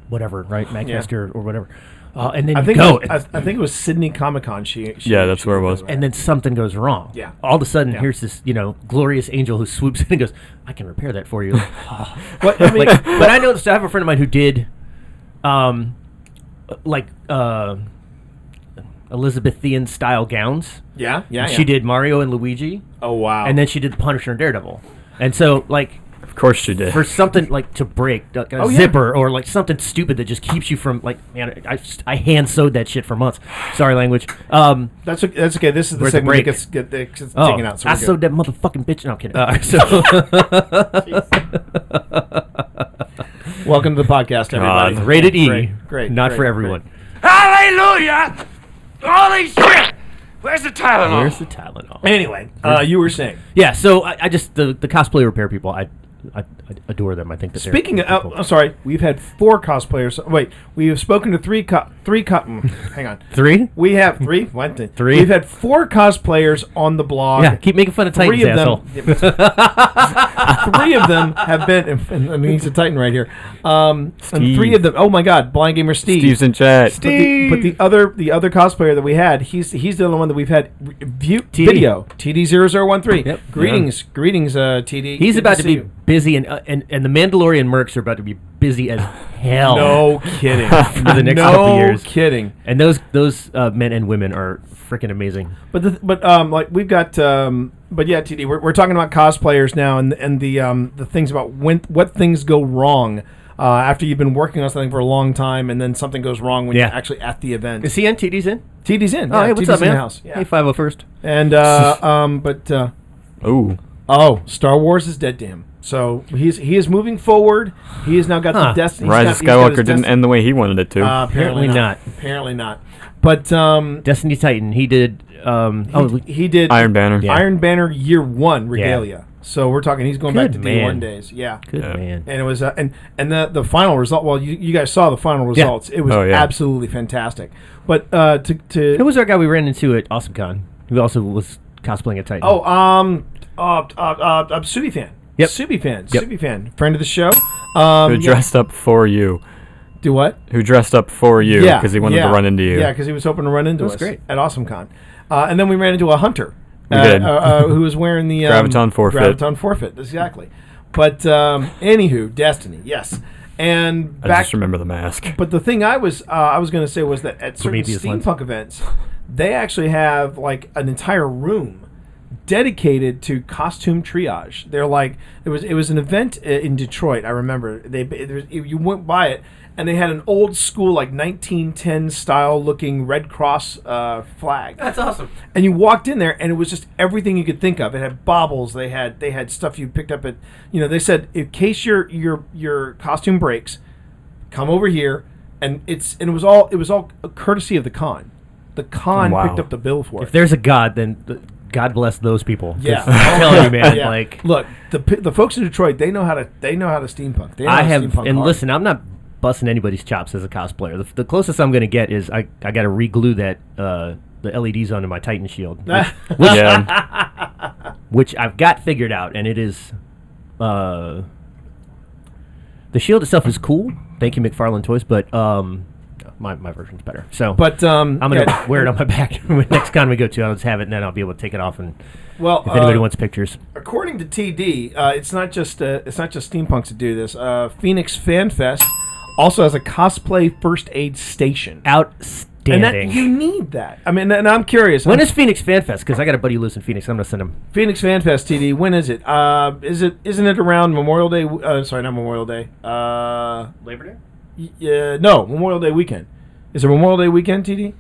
whatever, right? Magfest or whatever. And then I think go. I think it was Sydney Comic Con. Yeah, that's where it was. And then something goes wrong. Yeah. All of a sudden, here's this, glorious angel who swoops in and goes, "I can repair that for you." But I mean, but I noticed I have a friend of mine who did, Elizabethan style gowns. yeah. She did Mario and Luigi, Oh wow. and then she did the Punisher and Daredevil. And so, like, Of course she did. for something like to break like a Oh, yeah. zipper or like something stupid that just keeps you from like, man, I hand sewed that shit for months. Sorry, language. That's okay. This is the Where's the segment that break? gets taken out. So I we're good. sewed that motherfucking bitch. No, I'm kidding. Welcome to the podcast, everybody. Rated E. Great. Not great, for everyone. Hallelujah! Holy shit! Where's the Tylenol? Where's the Tylenol? Anyway, you were saying. Yeah, so I just the cosplay repair people, I adore them. I think that Speaking they're of, people. I'm sorry, we've had 4 cosplayers. Wait, we have spoken to 3 hang on. 3? We have 3. One thing. 3? We've had 4 cosplayers on the blog. Yeah, keep making fun of Titans, 3 of asshole. them. 3 of them have been. And he's a Titan right here. And 3 of them. Oh my God, Blind Gamer Steve. Steve's in chat. But the other cosplayer that we had, he's the only one that we've had video. TD0013. Yep. Greetings, TD. He's Good about to see be you. busy, and the Mandalorian mercs are about to be busy as hell. No kidding. For the next no couple years. kidding. And those men and women are freaking amazing. But like we've got but yeah, TD, we're talking about cosplayers now and the things about what things go wrong after you've been working on something for a long time and then something goes wrong when Yeah. you're actually at the event. Is he in? TD's in? TD's in. Oh, yeah, hey, what's TD's up, in man? the house. Yeah. Hey, 501st. And Ooh. Star Wars is dead to him. So he is moving forward. He has now got the destiny. Rise of Skywalker didn't end the way he wanted it to. Apparently not. Apparently not. But Destiny Titan. He did. he did Iron Banner. Yeah. Iron Banner Year 1 regalia. So we're talking. He's going back Good to man. D1 days. Yeah. Good man. And it was and the final result. Well, you guys saw the final results. It was Oh, yeah. absolutely fantastic. But Who was our guy we ran into at AwesomeCon? Who also was cosplaying a Titan? Subi fan. Yep. Subi fan. Yep. Subi fan. Friend of the show. Who dressed up for you. Do what? Who dressed up for you Yeah. because he wanted to run into you. Yeah, because he was hoping to run into That's us great. at AwesomeCon. And then we ran into a hunter. We did. Who was wearing the Graviton forfeit. Graviton forfeit, exactly. But anywho, Destiny, yes. And I back, just remember the mask. but the thing I was going to say was that at certain Prometheus lens. steampunk events, they actually have like an entire room dedicated to costume triage. They're like it was an event in Detroit. I remember you went by it. And they had an old school, like 1910 style looking Red Cross flag. That's awesome. And you walked in there, and it was just everything you could think of. It had baubles. They had stuff you picked up at. They said in case your costume breaks, come over here. And it was all courtesy of the con. The con Wow. picked up the bill for it. If there's a God, then God bless those people. 'Cause Yeah. I'm telling you, man. Yeah. Like look, the folks in Detroit, they know how to steampunk. They know I how to have, steampunk and hard. listen, I'm not busting anybody's chops as a cosplayer. The closest I'm going to get is I got to re-glue that the LEDs onto my Titan shield, Yeah. which I've got figured out, and it is the shield itself is cool. Thank you, McFarlane Toys, but my version's better. So, But I'm gonna wear it on my back next con we go to. I'll just have it, and then I'll be able to take it off. And well, if anybody wants pictures, according to TD, it's not just steampunks that do this. Phoenix Fan Fest also has a cosplay first aid station, outstanding. and that you need that. I mean, and I'm curious. When is Phoenix Fan Fest? Because I got a buddy who lives in Phoenix. I'm gonna send him. Phoenix Fan Fest, TD? When is it? Isn't it around Memorial Day? Sorry, not Memorial Day. Labor Day. No, Memorial Day weekend. Is it Memorial Day weekend, TD?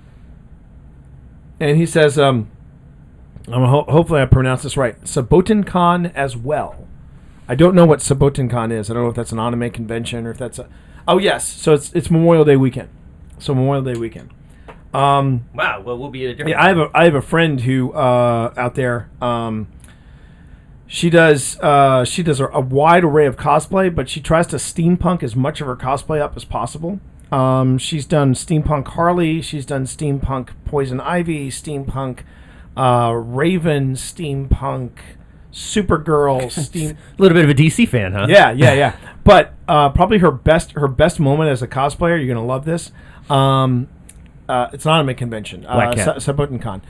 And he says, hopefully I pronounced this right. Saboten-Con as well. I don't know what Saboten-Con is. I don't know if that's an anime convention or if that's a... Oh, yes. So it's Memorial Day weekend. So Memorial Day weekend. Wow. Well, we'll be at a different. Yeah, I have a friend who out there. She does a wide array of cosplay, but she tries to steampunk as much of her cosplay up as possible. She's done Steampunk Harley. She's done Steampunk Poison Ivy, Steampunk Raven, Steampunk Supergirl, A little bit of a DC fan, huh? Yeah. But probably her best moment as a cosplayer. You're gonna love this. It's not a convention. Black Cat. Sabuton-Con.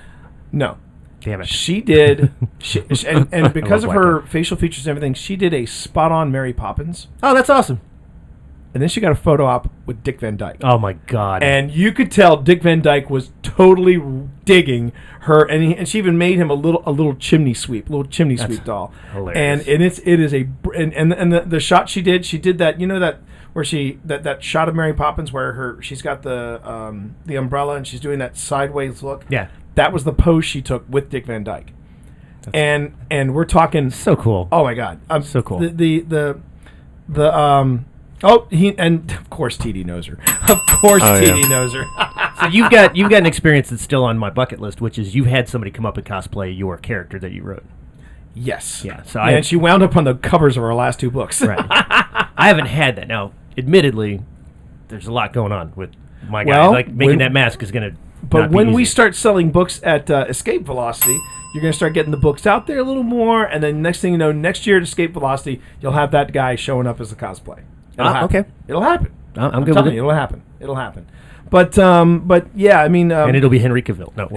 No. Damn it. She did, and because of love Black her facial features and everything, she did a spot-on Mary Poppins. Oh, that's awesome. And then she got a photo op with Dick Van Dyke. Oh my God. And you could tell Dick Van Dyke was totally digging her, and she even made him a little chimney sweep doll. hilarious. And it is the shot she did that, you know, that where that shot of Mary Poppins where she's got the umbrella and she's doing that sideways look. Yeah. That was the pose she took with Dick Van Dyke. And we're talking So cool. Oh my God. So cool. And of course TD knows her. Of course TD knows her. So you've got an experience that's still on my bucket list, which is you had somebody come up and cosplay your character that you wrote. Yes. Yeah. So and she wound up on the covers of our last 2 books. Right. I haven't had that. Now, admittedly, there's a lot going on with my guy. Well, like making that mask is going to. But when we start selling books at Escape Velocity, you're going to start getting the books out there a little more, and then next thing you know, next year at Escape Velocity, you'll have that guy showing up as a cosplay. Okay. It'll happen. I'm good telling with it. you, it'll happen. But yeah, I mean, and it'll be Henry Cavill. No.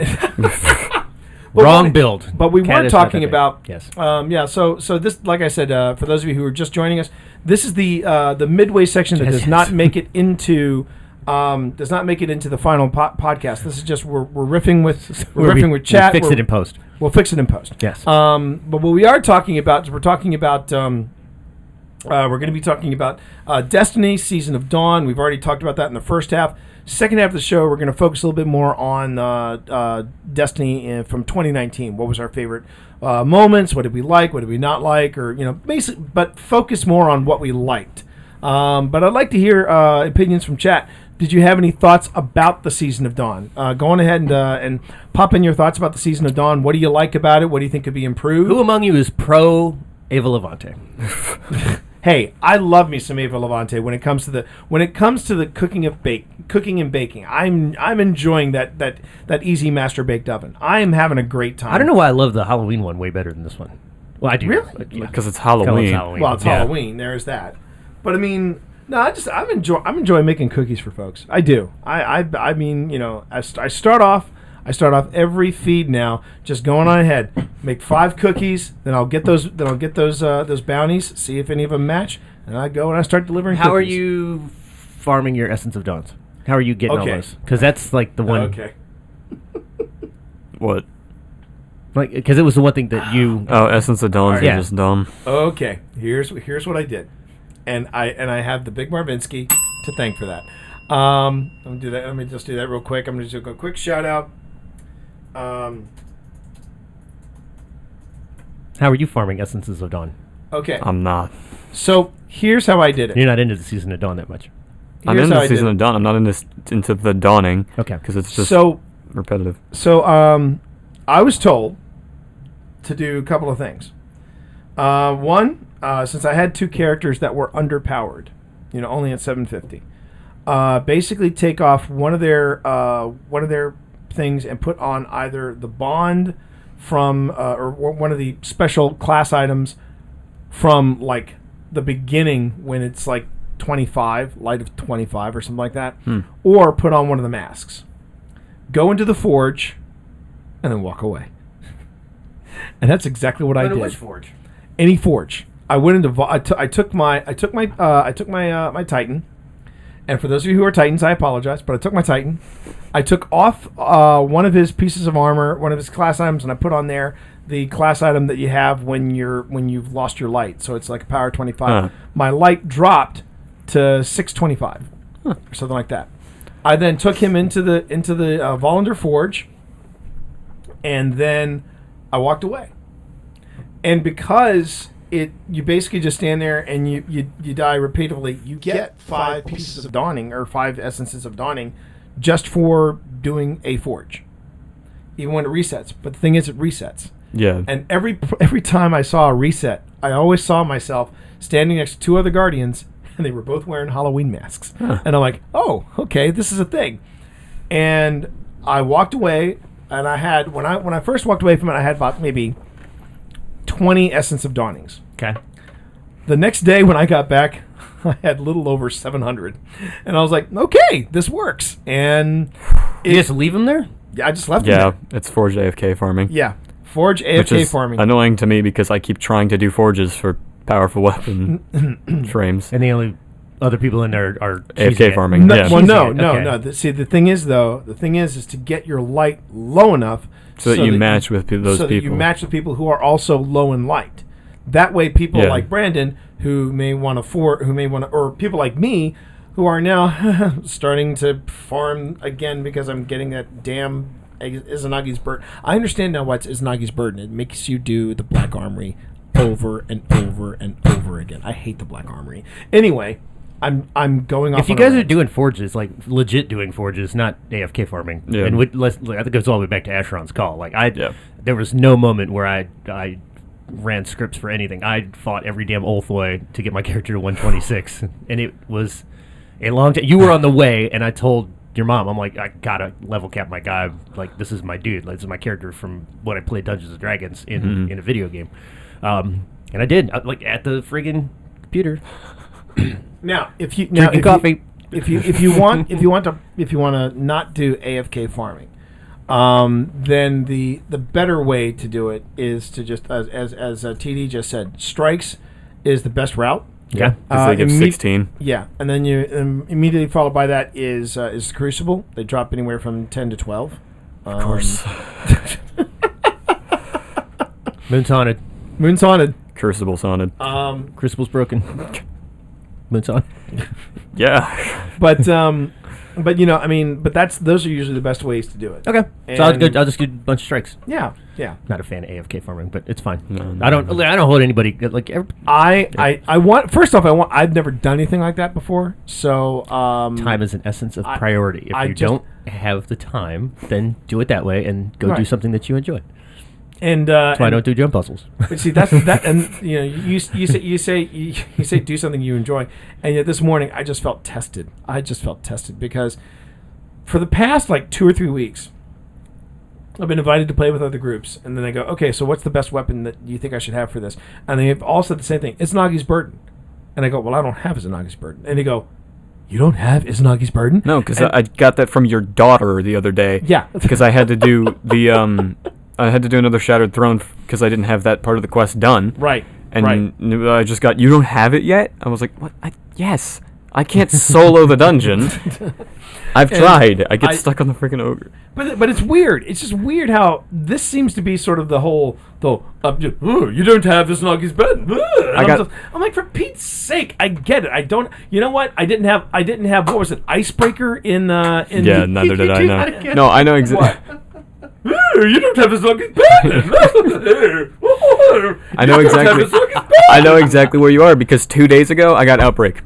Wrong build. But we Cat were is not talking that big. about Yes. Yeah. So this, like I said, for those of you who are just joining us, this is the midway section that does not make it into the final podcast. This is just we're riffing with chat. We'll fix it in post. We'll fix it in post. Yes. But what we are talking about is we're going to be talking about Destiny, Season of Dawn. We've already talked about that in the first half. Second half of the show, we're going to focus a little bit more on Destiny from 2019. What was our favorite moments? What did we like? What did we not like? Or, basically, but focus more on what we liked. But I'd like to hear opinions from chat. Did you have any thoughts about the Season of Dawn? Go on ahead and pop in your thoughts about the Season of Dawn. What do you like about it? What do you think could be improved? Who among you is pro Ava Levante? Hey, I love me some Ava Levante when it comes to the cooking and baking. I'm enjoying that easy master baked oven. I'm having a great time. I don't know why I love the Halloween one way better than this one. Well, I do. Really? But, yeah. Because it's Halloween. Well, it's Halloween. There's that. But I mean, no, I'm enjoying making cookies for folks. I do. I mean, I start off every feed now just going on ahead. Make 5 cookies, then I'll get those bounties, see if any of them match, and I go and I start delivering How cookies. are you farming your Essence of Dawns? How are you getting all those? Because that's like the one. Okay. What? Like, because it was the one thing that you. Oh, Essence of Dawns Yeah. are just dumb. Okay. Here's what I did, and I have the Big Marvinsky to thank for that. I'm gonna do that. Let me just do that real quick. I'm gonna just do a quick shout out. How are you farming Essences of Dawn? Okay. I'm not. So here's how I did it. You're not into the Season of Dawn that much. I'm Here's into how I Season did of Dawn. I'm not into the dawning. Okay. Because it's just So repetitive. I was told to do a couple of things. One, since I had 2 characters that were underpowered, only at 750, basically take off one of their things and put on either the bond from or one of the special class items from like the beginning when it's like 25, light of 25 or something like that, or put on one of the masks. Go into the forge, and then walk away. And that's exactly what I did. Which forge? Any forge. I went into. I took my Titan. And for those of you who are Titans, I apologize, but I took my Titan. I took off one of his pieces of armor, one of his class items, and I put on there the class item that you have when you've lost your light. So it's like a power 25. My light dropped to 625 or something like that. I then took him into the Volander Forge, and then I walked away. And because you basically just stand there and you die repeatedly, you get 5 pieces of dawning or 5 essences of dawning just for doing a forge, even when it resets. But the thing is, it resets. Yeah. And every time I saw a reset, I always saw myself standing next to 2 other guardians and they were both wearing Halloween masks. And I'm like, oh, okay, this is a thing. And I walked away, and I had when I first walked away from it, I had about maybe 20 Essence of Dawnings. Okay. The next day when I got back, I had a little over 700, and I was like, okay, this works. And You just leave them there? I just left them Yeah, there. it's Forge AFK farming. Yeah, Forge Which AFK is farming. annoying to me because I keep trying to do forges for powerful weapon frames. And the only other people in there are AFK cheesing it. farming. No, Yeah. well, no, Cheesing it, no, okay. no. See, the thing is to get your light low enough So that you match with those so that you people. match with people who are also low in light. That way, people Yeah. like Brandon, who may want to, or people like me, who are now starting to farm again because I'm getting that damn Izanagi's burden. I understand now why it's Izanagi's burden. It makes you do the Black Armory over and over and over again. I hate the Black Armory. Anyway, I'm going off. If you on a guys are rant. doing forges, like legit doing forges, not AFK farming, Yeah. and I think it goes all the way back to Asheron's Call. Like Yeah. there was no moment where I ran scripts for anything. I fought every damn Ulthoi to get my character to 126, and it was a long time. You were on the way, and I told your mom, I'm like, I gotta level cap my guy. Like, this is my dude. Like, this is my character from when I played Dungeons and Dragons in a video game. And I did, like, at the friggin' computer. Now, if you Drinking coffee. if you want to not do AFK farming, then the better way to do it is to just as TD just said, strikes is the best route. Yeah. Because they give 16. Yeah, and then you immediately followed by that is Crucible. They drop anywhere from 10 to 12. Of course. Moon's haunted. Moon's haunted. Crucible sounded. Crucible's broken. Moon's on. Yeah. But you know, I mean, but those are usually the best ways to do it. Okay. So I'll And- just do a bunch of strikes. Yeah. Not a fan of AFK farming, but it's fine. No. I don't hold anybody like. I want. First off, I've never done anything like that before. So Time is an essence of priority. If I you just- don't have the time, then do it that way and go do Right. something that you enjoy. And That's why I don't do jump puzzles. But see, that's that, and you know, you say do something you enjoy, and yet this morning I just felt tested. Because for the past like 2 or 3 weeks, I've been invited to play with other groups, and then they go, okay, so what's the best weapon that you think I should have for this? And they've all said the same thing. It's Nagi's Burden, and I go, well, I don't have Izanagi's Burden, and they go, you don't have Izanagi's Burden? No, because And- I got that from your daughter the other day. Yeah. Because I had to do I had to do another Shattered Throne because I didn't have that part of the quest done. Right. And right. I just got, you don't have it yet? I was like, what? Yes. I can't solo the dungeon. I've tried. I get stuck on the freaking ogre. But it's weird. It's just weird how this seems to be sort of the whole you don't have this Nagi's Burden. I'm like, for Pete's sake, I get it. I don't. You know what? I didn't have what was it? Icebreaker in Yeah, neither did I know. No, I know exactly. You don't have this Nagi's Burden. I know exactly. I know exactly where you are because 2 days ago I got Outbreak.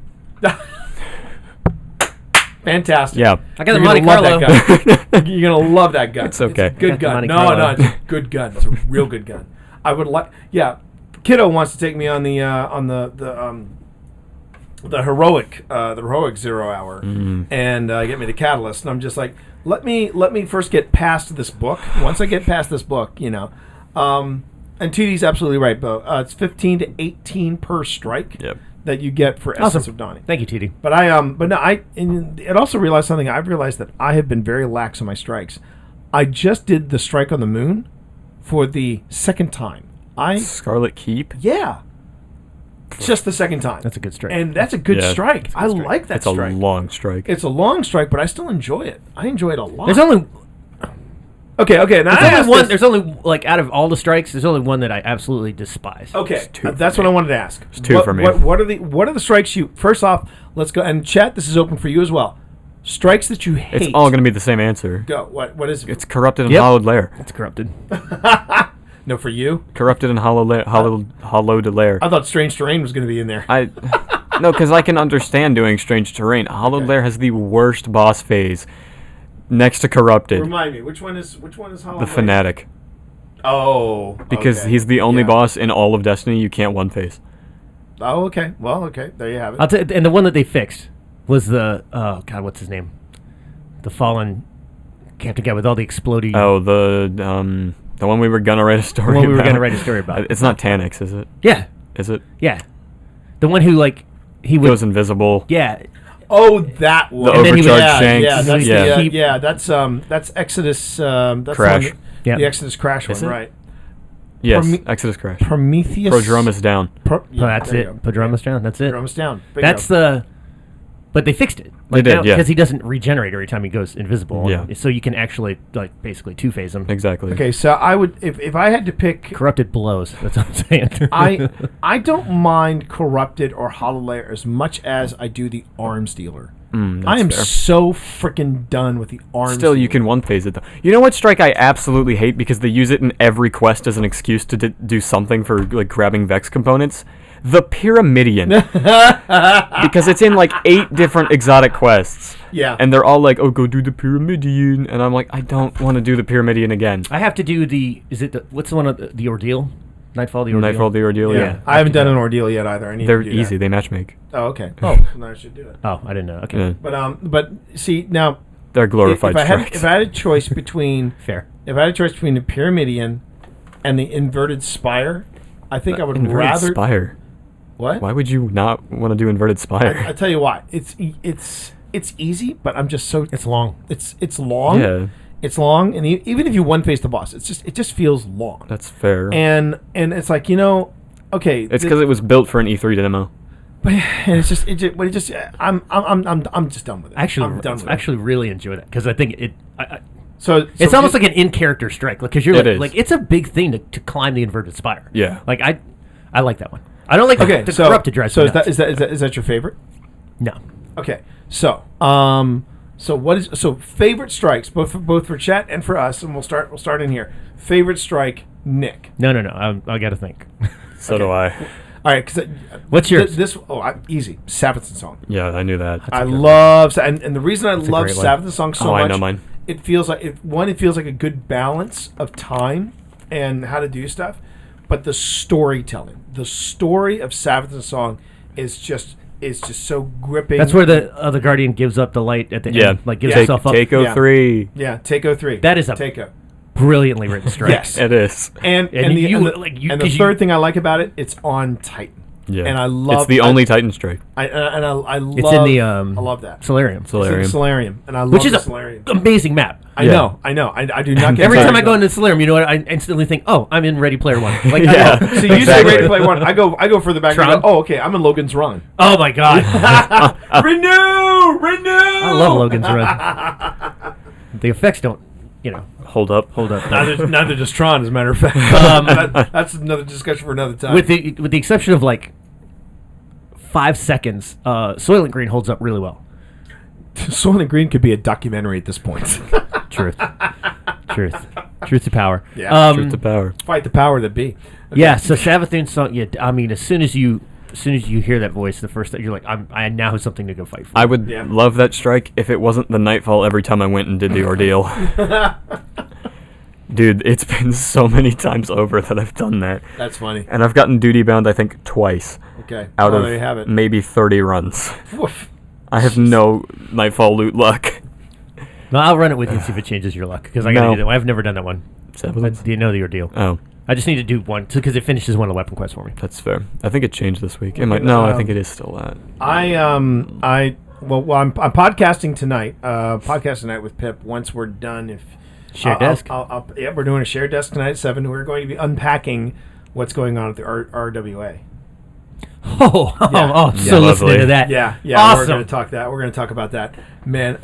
Fantastic. Yeah. I got the You're Monte gonna love Carlo. that gun. You're gonna love that gun. It's okay. It's a good I got the gun. Monte No, Carlo. it's a good gun. It's a real good gun. I would like. Yeah, Kiddo wants to take me on the heroic 0 hour and get me the catalyst. And I'm just like, let me first get past this book. Once I get past this book, you know. And TD's absolutely right, Bo. It's 15 to 18 per strike. Yep. That you get for Essence of Dawning. Thank you, TD. But it also realized something. I've realized that I have been very lax on my strikes. I just did the strike on the moon for the second time. Scarlet Keep? Yeah. Just the second time. That's a good strike. And that's a good Yeah, strike. it's a I good strike. like that It's strike. a long strike. It's a long strike, but I still enjoy it. I enjoy it a lot. There's only Okay. Now I asked one. this- There's only like out of all the strikes, there's only one that I absolutely despise. Okay, two that's for what I me. wanted to ask. It's two for me. What are the strikes you? First off, let's go and chat. This is open for you as well. Strikes that you hate. It's all going to be the same answer. Go. What is it? It's Corrupted and Yep. Hollowed Lair. It's corrupted. No, for you. Corrupted and Hollowed Lair. I thought Strange Terrain was going to be in there. No, because I can understand doing Strange Terrain. Hollowed Lair has the worst boss phase next to Corrupted. Remind me, which one is Hollow The Fanatic. Oh, Because okay. he's the only Yeah. boss in all of Destiny you can't one face. Oh, okay. Well, okay. There you have it. I'll and the one that they fixed was the what's his name? The fallen Captain Guy with all the exploding. Oh, the one we were gonna write a story The one we were about. gonna write a story about. It's not Tanix, is it? Yeah, Is it? yeah. The one who he would. Goes invisible. Yeah, Oh, that one. The then he was- overcharged Shanks. Yeah, that's yeah. that's Exodus. That's Crash. The, one, Yeah. the Exodus Crash Is one, it? right? Yes, Prome- Exodus Crash. Prometheus. Prodromus down. that's it. Prodromus down. That's it. Prodromus down. Bingo. That's the. But they fixed it. They did, yeah. Because he doesn't regenerate every time he goes invisible. Yeah. So you can actually basically two-phase him. Exactly. Okay, so I would if I had to pick. Corrupted blows. That's what I'm saying. I don't mind Corrupted or Hololayer as much as I do the Arms Dealer. That's I am fair. so freaking done with the Arms. Still, you Dealer. can one phase it though. You know what strike I absolutely hate because they use it in every quest as an excuse to do something for like grabbing Vex components? The Pyramidion. Because it's in like 8 different exotic quests. Yeah. And they're all like, oh, go do the Pyramidion. And I'm like, I don't want to do the Pyramidion again. I have to do what's the one of the Ordeal? Nightfall the Ordeal? Nightfall the Ordeal, yeah. I haven't done an ordeal yet either. I need They're to do easy. That. They matchmake. Oh, okay. Oh, then I should do it. Oh, I didn't know. Okay. Yeah. But see now, They're glorified strikes. if I had a choice between Fair. if I had a choice between the Pyramidion and the Inverted Spire, I think I would Inverted rather. Spire. What? Why would you not want to do Inverted Spire? I tell you why. It's easy, but I'm just so It's long. it's long. Yeah, It's long, and even if you one face the boss, it just feels long. that's fair. And it's like okay. It's because it was built for an E3 demo. But and it's just I'm just done with it. Actually, I'm done with it. actually really enjoy that because I think So it's almost like an in-character strike because you're It is. like it's a big thing to climb the Inverted Spire. Yeah. Like I like that one. I don't like okay. the So Corrupted drives. so me is that, nuts. is that your favorite? No. Okay. So so favorite strikes both for chat and for us, and we'll start in here. Favorite strike, Nick. No. I got to think. So do I. All right, because What's yours? Easy. Sabbath Song. Yeah, I knew that. I love and the reason I a love great one. Sabbath Song so Oh, much. I know mine. It feels like it feels like a good balance of time and how to do stuff, but the storytelling, the story of Sabbath Song is just so gripping. That's where the Guardian gives up the light at the Yeah. end. Like gives Yeah. himself up. Takeo Yeah. 3. Yeah, Takeo 3. That is a Takeo. brilliantly written strike. Yes. It is. And And the, you- and the, like, you- and the 'cause you- third thing I like about it, it's on Titan. Yeah. And I love It's the only Titan strike. I love It's in the I love that. Solarium. It's in Solarium. Solarium, and I love Which is the a Solarium. amazing map. I Yeah. know. I do not get Every tired time I of go it. into Solarium, you know what? I instantly think, oh, I'm in Ready Player One. Like, Yeah. So you say Exactly. Ready Player One. I go further back. And Tron? go, oh, okay. I'm in Logan's Run. oh my God. Renew. I love Logan's Run. The effects don't, Hold up. hold up. Neither does Tron, as a matter of fact. That's another discussion for another time. with the exception of like 5 seconds, Soylent Green holds up really well. Soylent Green could be a documentary at this point. Truth to power. Yeah, Truth to power. Fight the power that be. Yeah. So Savathun song. Yeah. I mean, as soon as you hear that voice, the first thing you're like, I now have something to go fight for. I would Yeah. love that strike if it wasn't the Nightfall every time I went and did the ordeal. Dude, it's been so many times over that I've done that. That's funny. And I've gotten duty bound, I think, twice Okay. out there you of have it. maybe 30 runs. Woof. I have no Nightfall loot luck. No, I'll run it with you and see if it changes your luck because I gotta No. do that. I've never done that one. Seventh? Do you know the ordeal? Oh, I just need to do one because it finishes one of the weapon quests for me. that's fair. I think it changed this week. It might. No, I think it is still that. I'm podcasting tonight. Podcast tonight with Pip. Once we're done, if Shared desk. Yeah, we're doing a shared desk tonight at 7. We're going to be unpacking what's going on at the RWA. Oh, Yeah, so listening lovely. to that. Yeah, We're Awesome. going to talk that. We're going to talk about that, man.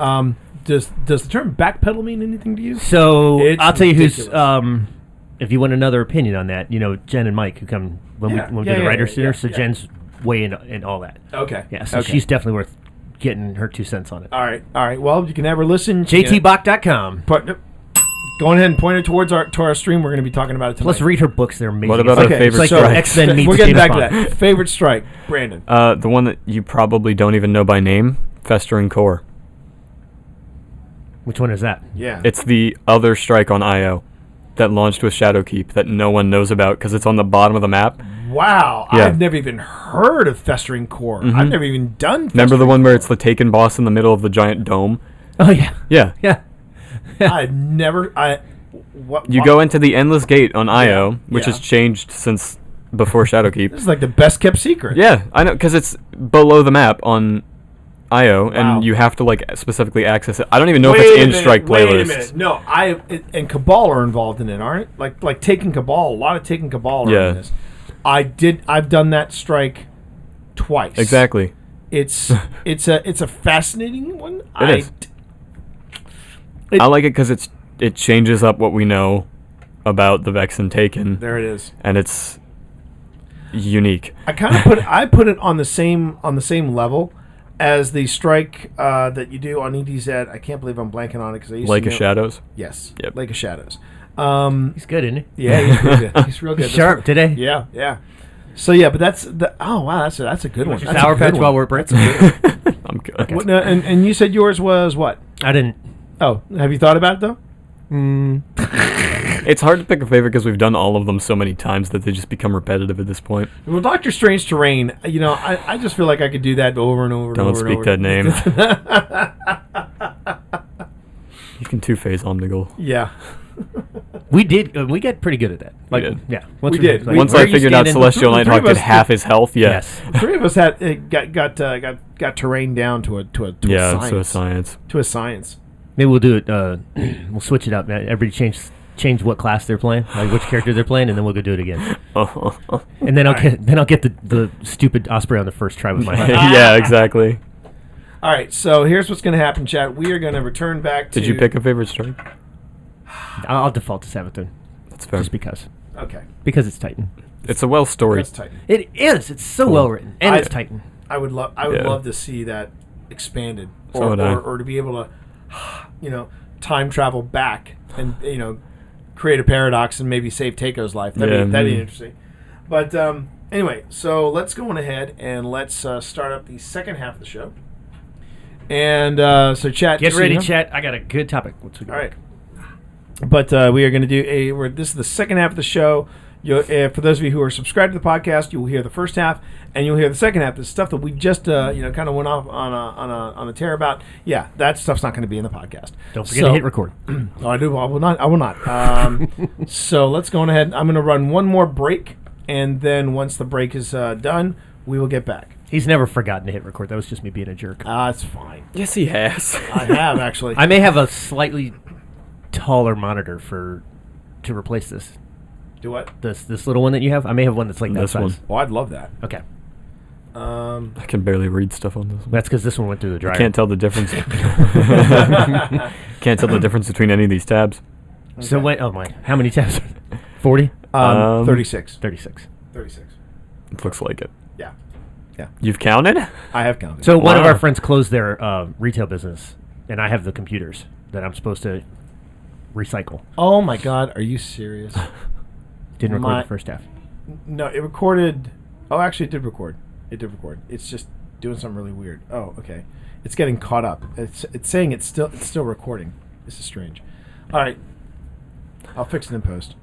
Does the term backpedal mean anything to you? So It's I'll tell you who's. ridiculous. If you want another opinion on that, Jen and Mike who come when Yeah. we do Yeah, the yeah, writers' yeah, dinner. yeah, So yeah. Jen's way in all that. Okay. Yeah, so Okay. she's definitely worth getting her 2 cents on it. All right. Well, you can have her listen. JTBach.com. Go ahead and point her towards our stream. We're going to be talking about it tonight. Let's read her books. They're amazing. What about It's our like, favorite it's like strikes? X-Men meets We're getting James back to Bond. that. Favorite strike, Brandon. The one that you probably don't even know by name, Festering Core. Which one is that? Yeah. It's the other strike on IO that launched with Shadowkeep that no one knows about because it's on the bottom of the map. Wow, Yeah. I've never even heard of Festering Core. I've never even done. Remember the Festering one where Core. it's the Taken boss in the middle of the giant dome? Oh yeah, Yeah. yeah. I've never. What You go into the Endless Gate on Io, which yeah. has changed since before Shadowkeep. This is like the best kept secret. Yeah, I know, because it's below the map on Io, Wow. and you have to like specifically access it. I don't even know if Wait it's a in minute, Strike Wait a playlist. minute. No, and Cabal are involved in it, aren't it? Like Taking Cabal. A lot of Taking Cabal are Yeah. in this. I've done that strike twice. Exactly. It's a fascinating one. It is. I like it because it changes up what we know about the Vex and Taken, There it is. and it's unique. I kind of put it on the same level as the strike that you do on EDZ. I can't believe I'm blanking on it because I used Lake to of know- Shadows. Yes. Yep. Lake of Shadows. He's good, isn't he? Yeah, he's real good. He's real good. Sharp today. Yeah, yeah. So yeah, but that's the. Oh wow, that's a good one. Your That's a Sour good Patch one. while we're Brits. I'm good. What, no, and you said yours was what? I didn't. Oh, have you thought about it though? It's hard to pick a favorite because we've done all of them so many times that they just become repetitive at this point. Well, Doctor Strange Terrain. You know, I just feel like I could do that over and over. Don't and over speak and that over. name. You can two-phase Omnigul. Yeah. We did. We got pretty good at that. Like, did. yeah. We did. like, Once where I you figured out standing? Celestial the three Nighthawk of did us half his health, yeah. Yes. The three of us had got terrain down to a Yeah, science. so science. To a science. Maybe we'll do it. We'll switch it up. Everybody change what class they're playing, like which character they're playing, and then we'll go do it again. And then I'll get the stupid Osprey on the first try with my hand. Yeah, exactly. All right, so here's what's going to happen, chat. We are going to return back to. Did you pick a favorite strike? I'll default to Savathun, That's fair. just because Okay. it's Titan. It's a well story. That's Titan. It is. It's so well written, and it's Titan. I would love Yeah. love to see that expanded, So would I. or to be able to, time travel back and create a paradox and maybe save Teiko's life. That'd be interesting. But anyway, so let's go on ahead and let's start up the second half of the show. And so chat, Get just so ready, you know- chat. I got a good topic. All right. But we are going to do this is the second half of the show. For those of you who are subscribed to the podcast, you will hear the first half, and you'll hear the second half. The stuff that we just kind of went off on a tear about. Yeah, that stuff's not going to be in the podcast. Don't forget to hit record. Oh, I do. I will not. I will not. So let's go on ahead. I'm going to run one more break, and then once the break is done, we will get back. He's never forgotten to hit record. That was just me being a jerk. It's fine. Yes, he has. I have actually. I may have a slightly taller monitor to replace this. Do what? This little one that you have. I may have one that's like that This size. one. Oh, I'd love that. Okay, I can barely read stuff on this one. that's because this one went through the dryer. Can't tell the difference. Can't tell the difference between any of these tabs. So wait, oh my, how many tabs? 40? 36. 36. 36. It looks like it. Yeah. You've counted? I have counted. So one of Wow. our friends closed their retail business, and I have the computers that I'm supposed to recycle. Oh my God, are you serious? Didn't record My- the first half. No, it recorded. Oh, actually, it did record. It did record. It's just doing something really weird. Oh, okay. It's getting caught up. It's saying it's still recording. This is strange. All right, I'll fix it in post.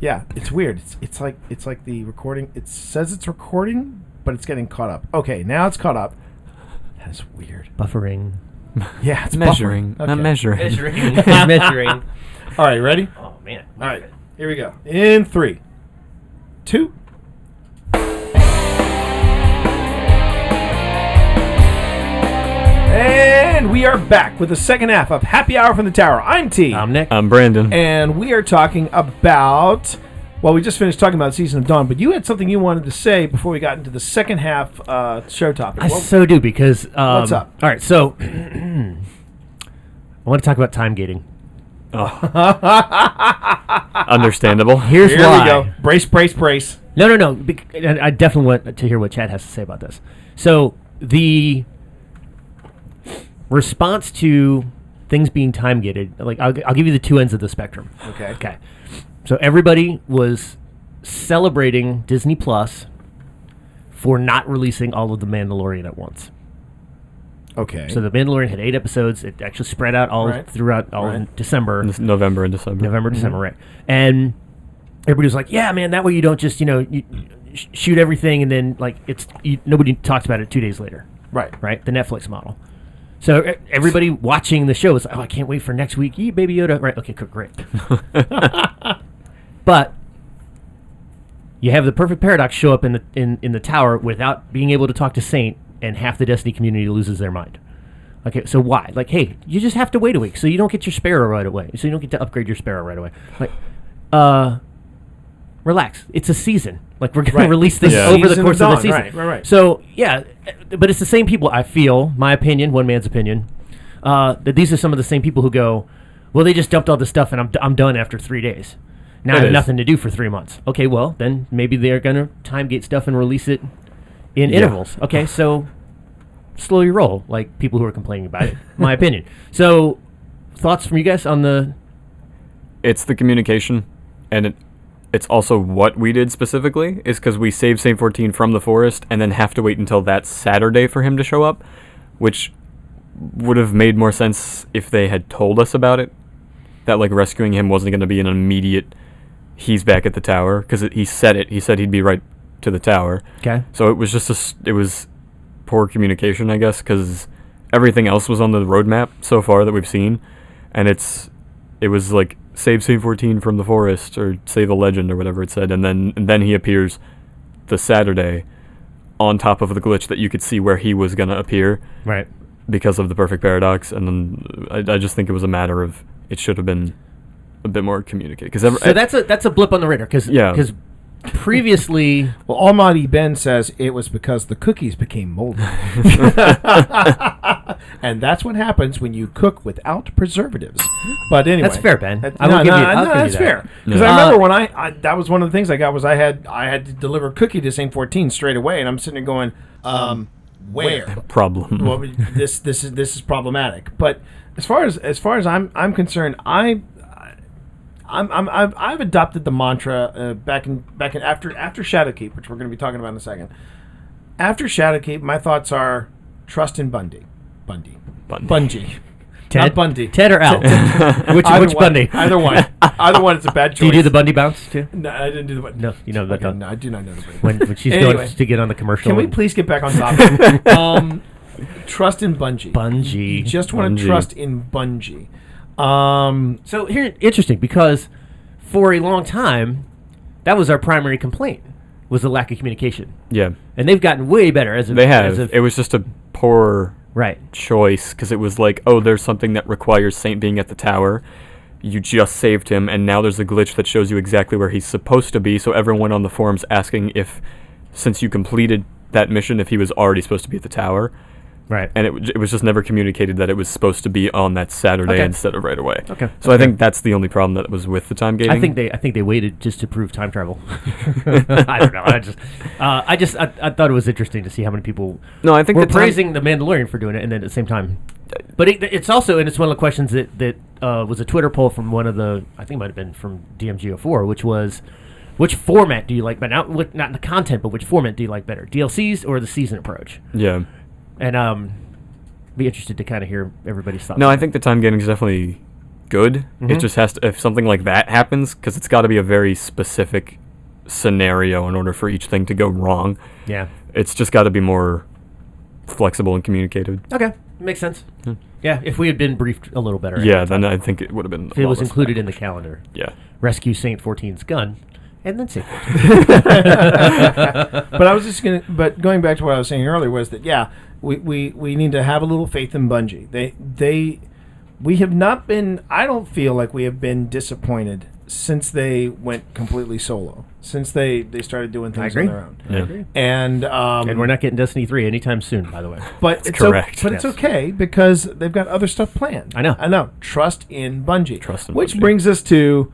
Yeah, it's weird. It's like the recording. It says it's recording, but it's getting caught up. Okay, now it's caught up. That's weird. Buffering. Yeah, it's Measuring, buffering. not Okay. measuring. Measuring. All right, ready? Oh man. All right, here we go. In 3, 2. And we are back with the second half of Happy Hour from the Tower. I'm T. I'm Nick. I'm Brandon. And we are talking about, well, we just finished talking about Season of Dawn, but you had something you wanted to say before we got into the second half show topic. I What- so do because What's up? All right, so I want to talk about time gating. Understandable. Here's Here why. we go. Brace, brace, brace. No. And I definitely want to hear what Chad has to say about this. So the response to things being time gated, like I'll give you the two ends of the spectrum. Okay. Okay. So everybody was celebrating Disney Plus for not releasing all of The Mandalorian at once. Okay. So The Mandalorian had 8 episodes. It actually spread out all Right. throughout all in December. This November and December. November, December, right. And everybody was like, yeah, man, that way you don't just, you shoot everything and then, like, nobody talks about it 2 days later. Right? The Netflix model. So everybody watching the show is like, oh, I can't wait for next week. Eat Baby Yoda. Right, okay, great. But you have the perfect paradox show up in the tower without being able to talk to Saint, and half the Destiny community loses their mind. Okay, so why? Like, hey, you just have to wait a week, so you don't get your Sparrow right away. So you don't get to upgrade your Sparrow right away. Like, relax. It's a season. Like, we're going to release this over the course of the season. Right. So, yeah, but it's the same people, I feel, my opinion, one man's opinion, that these are some of the same people who go, well, they just dumped all this stuff, and I'm done after 3 days. Now I have nothing to do for 3 months. Okay, well, then maybe they're going to time gate stuff and release it in intervals. Okay, so slow your roll, like people who are complaining about it, my opinion. So, thoughts from you guys on the... It's the communication, and it's also what we did specifically, is because we saved Saint 14 from the forest and then have to wait until that Saturday for him to show up, which would have made more sense if they had told us about it, that, like, rescuing him wasn't going to be an immediate... he's back at the tower, because he said it. He said he'd be right to the tower. Okay. So it was just it was poor communication, I guess, because everything else was on the roadmap so far that we've seen, and it was like save Saint 14 from the forest or save a legend or whatever it said, and then he appears the Saturday on top of the glitch that you could see where he was gonna appear. Right. Because of the perfect paradox, and then I just think it was a matter of it should have been a bit more communicated. So that's a blip on the radar, because previously... Well, Almighty Ben says it was because the cookies became moldy. And that's what happens when you cook without preservatives. But anyway. That's fair, Ben. That's fair. Because I remember when I that was one of the things I got was I had to deliver a cookie to Saint 14 straight away, and I'm sitting there going, where? Problem. Well, this is problematic. But as far as I'm concerned, I've adopted the mantra back in after Shadowkeep, which we're going to be talking about in a second. After Shadowkeep, my thoughts are trust in Bungie. Ted? Not Bundy. Ted or Al? Which Bundy? Either one. Either one. It's a bad choice. Do you do the Bundy bounce too? No, I didn't do the Bundy. No, you know that. Okay, no, I do not know the Bundy. When she's going to get on the commercial. Can we please get back on topic? Trust in Bungie. Bungie. You just want to trust in Bungie. So here, interesting, because for a long time, that was our primary complaint, was the lack of communication. Yeah. And they've gotten way better as of... They have. It was just a poor choice, because it was like, oh, there's something that requires Saint being at the tower. You just saved him, and now there's a glitch that shows you exactly where he's supposed to be, so everyone on the forums asking if, since you completed that mission, if he was already supposed to be at the tower. Right. And it was just never communicated that it was supposed to be on that Saturday instead of right away. Okay. So I think that's the only problem that was with the time gating. I think they waited just to prove time travel. I don't know. I thought it was interesting to see how many people were praising the Mandalorian for doing it, and then at the same time. But it's also, and it's one of the questions that was a Twitter poll from one of the, I think it might have been from DMGO4, which was, which format do you like better? Not in the content, but which format do you like better? DLCs or the season approach? Yeah. And be interested to kind of hear everybody's thoughts. No, I think the time gating is definitely good. Mm-hmm. It just has to, if something like that happens, because it's got to be a very specific scenario in order for each thing to go wrong. Yeah. It's just got to be more flexible and communicated. Okay, makes sense. Yeah, if we had been briefed a little better. Yeah, then I think it would have been. If it was included in the calendar. Yeah. Rescue Saint 14's gun, and then Saint 14. But I was just going back to what I was saying earlier was that we need to have a little faith in Bungie. We have not been. I don't feel like we have been disappointed since they went completely solo. Since they started doing things on their own. Yeah. I agree. And we're not getting Destiny 3 anytime soon, by the way. But it's correct. But it's okay because they've got other stuff planned. I know. Trust in Bungie. Trust in Which Bungie. brings us to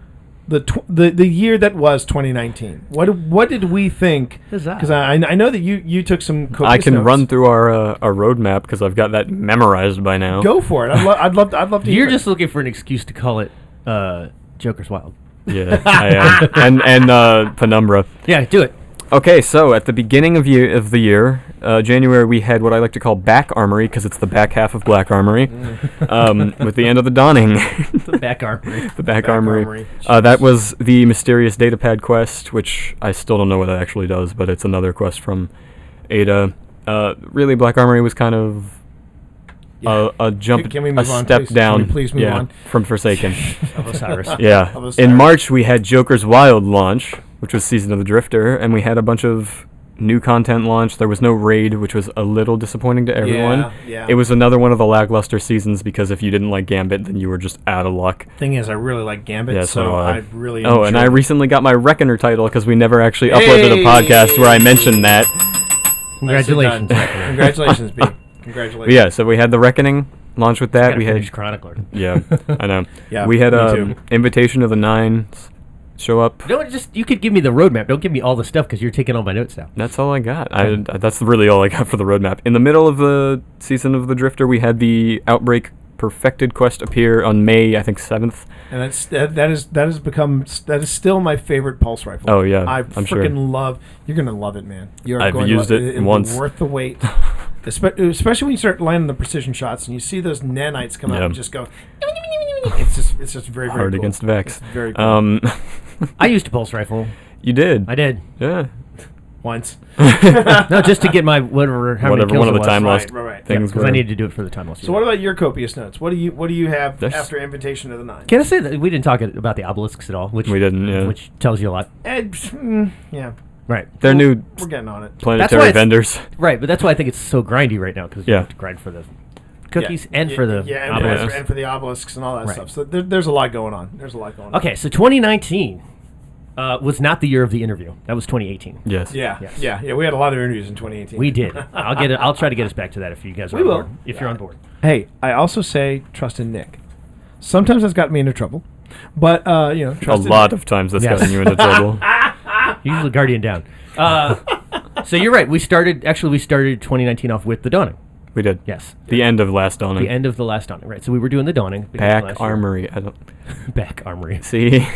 the year that was 2019. What did we think? Because I know that you took some copious I can notes. run through our roadmap because I've got that memorized by now. Go for it. I'd love to hear. You're just looking for an excuse to call it Joker's Wild. Yeah, I am. and Penumbra. Yeah, do it. Okay, so at the beginning of the year, January we had what I like to call Back Armory because it's the back half of Black Armory, with the end of the Dawning. The Back Armory. The Back Armory. That was the Mysterious Datapad quest, which I still don't know what that actually does, but it's another quest from Ada. Really, Black Armory was kind of a jump, Can we a move on, step please? down. Can we please move on? From Forsaken. Of Osiris. Yeah. Of Osiris. In March, we had Joker's Wild launch, which was Season of the Drifter, and we had a bunch of new content launch. There was no raid, which was a little disappointing to everyone. Yeah. It was another one of the lackluster seasons because if you didn't like Gambit, then you were just out of luck. Thing is, I really like Gambit, Yeah, so so do I. I really. Oh, and I enjoyed- recently got my Reckoner title because we never actually uploaded a podcast where I mentioned that. Congratulations. Nicely done. Congratulations, B. Congratulations. But yeah, so we had the Reckoning launch with that. Gotta We finish had Chronicler. yeah, I know. Yeah, we had me too. Invitation of the Nines show up. Don't just you could give me the roadmap. Don't give me all the stuff because you're taking all my notes now. That's all I got. That's really all I got for the roadmap. In the middle of the Season of the Drifter, we had the Outbreak Perfected quest appear on May, I think 7th. And that is still my favorite pulse rifle. Oh, yeah, I I'm sure. freaking love. You're gonna love it, man. You're I've going to used love it It'll be once. worth the wait. Especially when you start landing the precision shots and you see those nanites come out Yeah. and just go. It's just very very Hard cool. against Vex. It's very cool. I used a pulse rifle. You did. I did. Yeah. Once. No, just to get my whatever. How many Whatever kills one of it the was. time lost right. things Because were. I needed to do it for the time lost. So what about your copious notes? What do you have There's- after Invitation of the Nine? Can I say that we didn't talk about the obelisks at all? Which We didn't, yeah. Which tells you a lot. Yeah, Right. They're new we're getting on it. That's why planetary it's- vendors. Right, but that's why I think it's so grindy right now because you Yeah. have to grind for the cookies Yeah. and for the and obelisks. and for the obelisks and all that Right. stuff. So there's a lot going on. There's a lot going on. Okay, so 2019 was not the year of the interview. That was 2018. Yes. Yeah, Yes. yeah. We had a lot of interviews in 2018. We did. I'll try to get us back to that if you guys are We on will. board. If you're on board. Hey, I also say trust in Nick. Sometimes that's got me into trouble, but A trust in lot Nick. of times that's Yes. gotten you into trouble. He's the guardian down. So you're right. We started 2019 off with the Dawning. We did. Yes. The end of Last Dawning. The end of the last Dawning. Right. So we were doing the Dawning. beginning of Back last year. Armory. I don't Back Armory. see.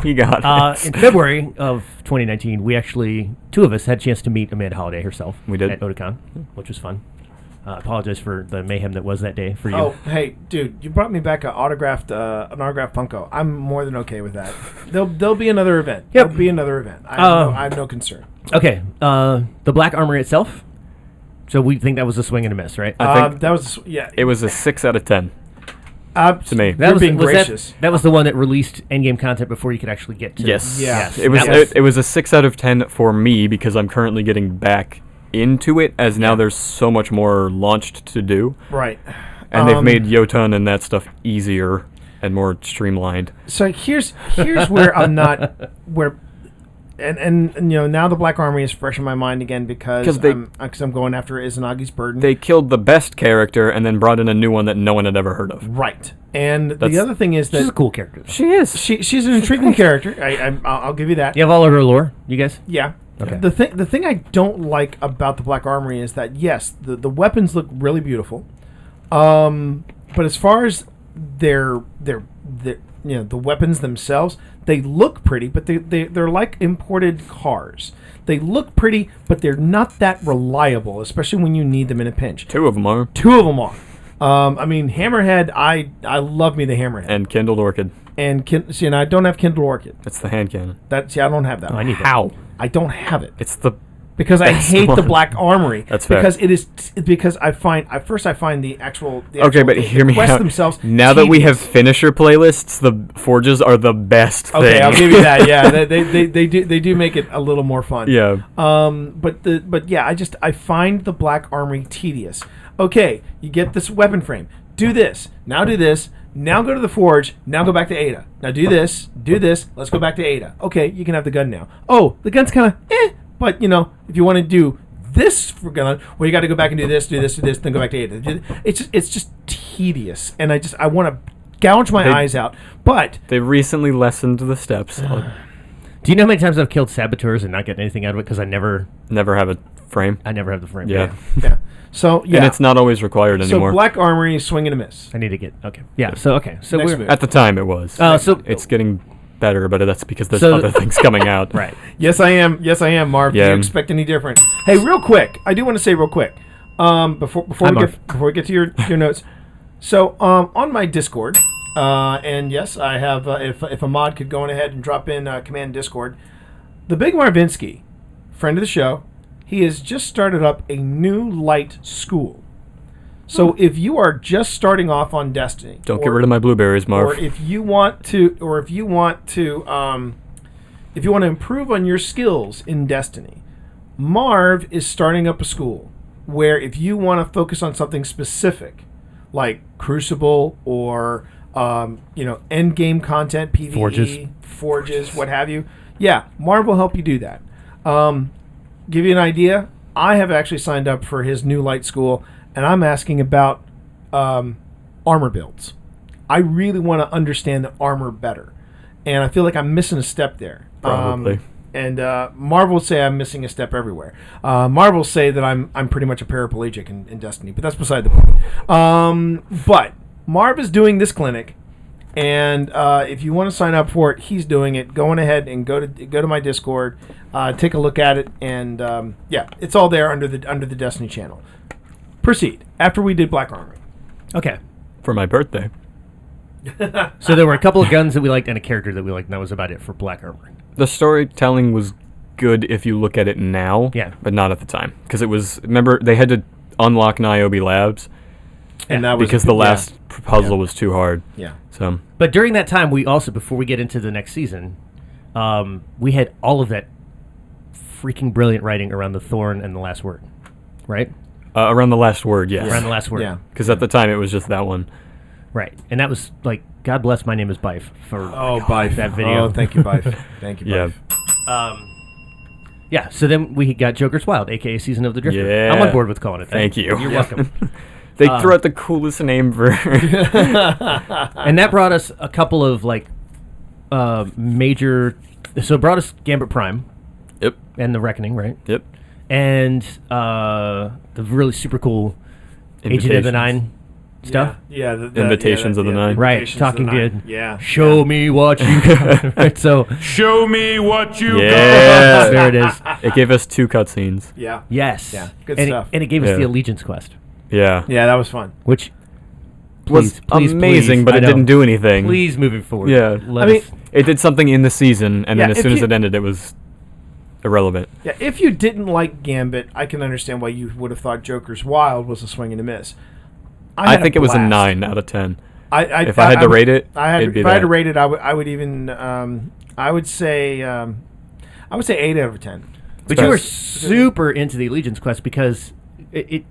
He got it. In February of 2019, we actually, two of us, had a chance to meet Amanda Holiday herself. We did. At Otakon, which was fun. Apologize for the mayhem that was that day for you. Oh, hey, dude, you brought me back an autographed Funko. I'm more than okay with that. There'll be another event. Yep. There'll be another event. I have no concern. Okay. The Black Armory itself. So we think that was a swing and a miss, right? I think That was it was a 6 out of 10 to me. You're being gracious. That was the one that released endgame content before you could actually get to. Yes. Yeah. It was That it was a 6 out of 10 for me because I'm currently getting back into it as now there's so much more launched to do. Right. And they've made Jotun and that stuff easier and more streamlined. So here's where I'm not where. And now the Black Armory is fresh in my mind again because I'm going after Izanagi's burden. They killed the best character and then brought in a new one that no one had ever heard of. Right. And That's- the other thing is She's a that cool character. She is. she's an intriguing character. I'll give you that. You have all of her lore, you guys? Yeah. Okay. The thing I don't like about the Black Armory is that yes, the weapons look really beautiful, but as far as their the weapons themselves, they look pretty, but they're like imported cars. They look pretty, but they're not that reliable, especially when you need them in a pinch. 2 of them are. 2 of them are. I mean, Hammerhead. I love me the Hammerhead. And Kindled Orchid. And I don't have Kindle Orchid. That's the hand cannon. I don't have that. I need that. How? I don't have it. It's the Because I That's hate the one. Black Armory. That's fair. Because it is because I find the actual okay, but hear me quests out. themselves. Now that we tedious. have finisher playlists, the forges are the best thing. Okay, I'll give you that. Yeah, they do make it a little more fun. Yeah. But yeah, I find the Black Armory tedious. Okay, you get this weapon frame. Do this. Now do this. Now go to the forge. Now go back to Ada. Now do this. Do this. Let's go back to Ada. Okay, you can have the gun now. Oh, the gun's kind of but if you want to do this for gun, well, you got to go back and do this, then go back to Ada. It's just tedious, and I want to gouge my eyes out. But They recently lessened the steps. I'll Do you know how many times I've killed saboteurs and not get anything out of it because I never never have a frame. have the frame? Yeah. yeah, so yeah, And it's not always required anymore. So Black Armory, swing and a miss. I need to get So Next we're move. At the time, it was. so It's getting better, but that's because there's So- other things coming out. Right. Yes, I am. Yes, I am, Marv. Do Yeah. you expect any different? Hey, real quick, I do want to say real quick, before Hi, we get to your notes. So on my Discord, and yes, I have. If a mod could go on ahead and drop in command Discord, the Big Marvinsky, friend of the show, he has just started up a new light school. So if you are just starting off on Destiny, Don't get rid of my blueberries, Marv. or if you want to improve on your skills in Destiny, Marv is starting up a school where if you want to focus on something specific, like Crucible or end game content, PvE, forges, what have you, yeah, Marv will help you do that. Give you an idea, I have actually signed up for his new light school, and I'm asking about armor builds. I really want to understand the armor better, and I feel like I'm missing a step there. Probably. And Marv will say I'm missing a step everywhere. Marv will say that I'm pretty much a paraplegic in Destiny, but that's beside the point. But Marv is doing this clinic, and if you want to sign up for it, he's doing it. Go on ahead and go to my Discord, take a look at it, and it's all there under the Destiny channel. Proceed. After we did Black Armory. Okay. For my birthday. So there were a couple of guns that we liked and a character that we liked, and that was about it for Black Armor. The storytelling was good if you look at it now, Yeah. but not at the time. Because it was, remember, they had to unlock Niobe Labs And that was because the last puzzle was too hard. Yeah. So, But during that time, we also, before we get into the next season, we had all of that freaking brilliant writing around the Thorn and the Last Word, right? around the last word, yes. Around the Last Word. Yeah. Because at the time it was just that one. Right. And that was like, God bless, my name is Bife for Bife. that video. Oh, thank you, Bife. Thank you, Yeah. Bife. Yeah, so then we got Joker's Wild, a.k.a. Season of the Drifter. Yeah. I'm on board with calling it that. Thank you. You're welcome. They threw out the coolest name for... And that brought us a couple of, major... So it brought us Gambit Prime Yep. and The Reckoning, right? Yep. And the really super cool Agent of the Nine stuff. Yeah. Invitations of the Nine. Right, Invitations of the talking Nine. good. Yeah. Show me what you got. Right, so Show me what you Yeah. there it is. It gave us 2 cutscenes. Yeah. Yes. Yeah, good and stuff. and it gave us Yeah. the Allegiance quest, Yeah. Yeah, that was fun. which Was amazing, but I it know. didn't do anything. Please, moving forward. Yeah. Let I mean, us- It did something in the season, and then Yeah, as if soon as you- it ended, it was irrelevant. Yeah, if you didn't like Gambit, I can understand why you would have thought Joker's Wild was a swing and a miss. I think it was a blast. 9 out of 10. If I had to rate it, it'd be if I had to that. rate it, I would even I would say 8 out of 10. But you were Best. super into the Allegiance quest because it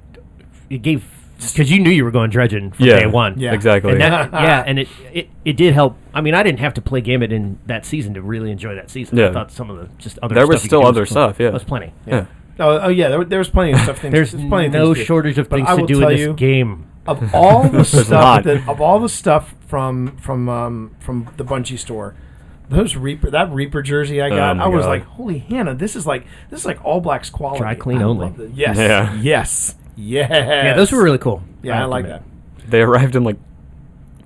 gave, because you knew you were going dredging from Yeah. day one. Yeah. Exactly. And that, yeah, and it did help. I mean, I didn't have to play Gambit in that season to really enjoy that season. I Yeah. thought some of the just other There stuff was you still could do other was stuff, yeah. There was plenty. Yeah. Oh yeah, there was plenty of stuff. There's plenty of no things to do. shortage of But things I to will do in tell this you, game. Of all the There's stuff, not. of all the stuff from the Bungie store, that Reaper jersey I got, my I was God. like, holy Hannah, this is like All Blacks quality. Dry clean I only. love it. Yes, Yeah. yes, yes. Yeah, those were really cool. Yeah, I have to like admit. that. They arrived in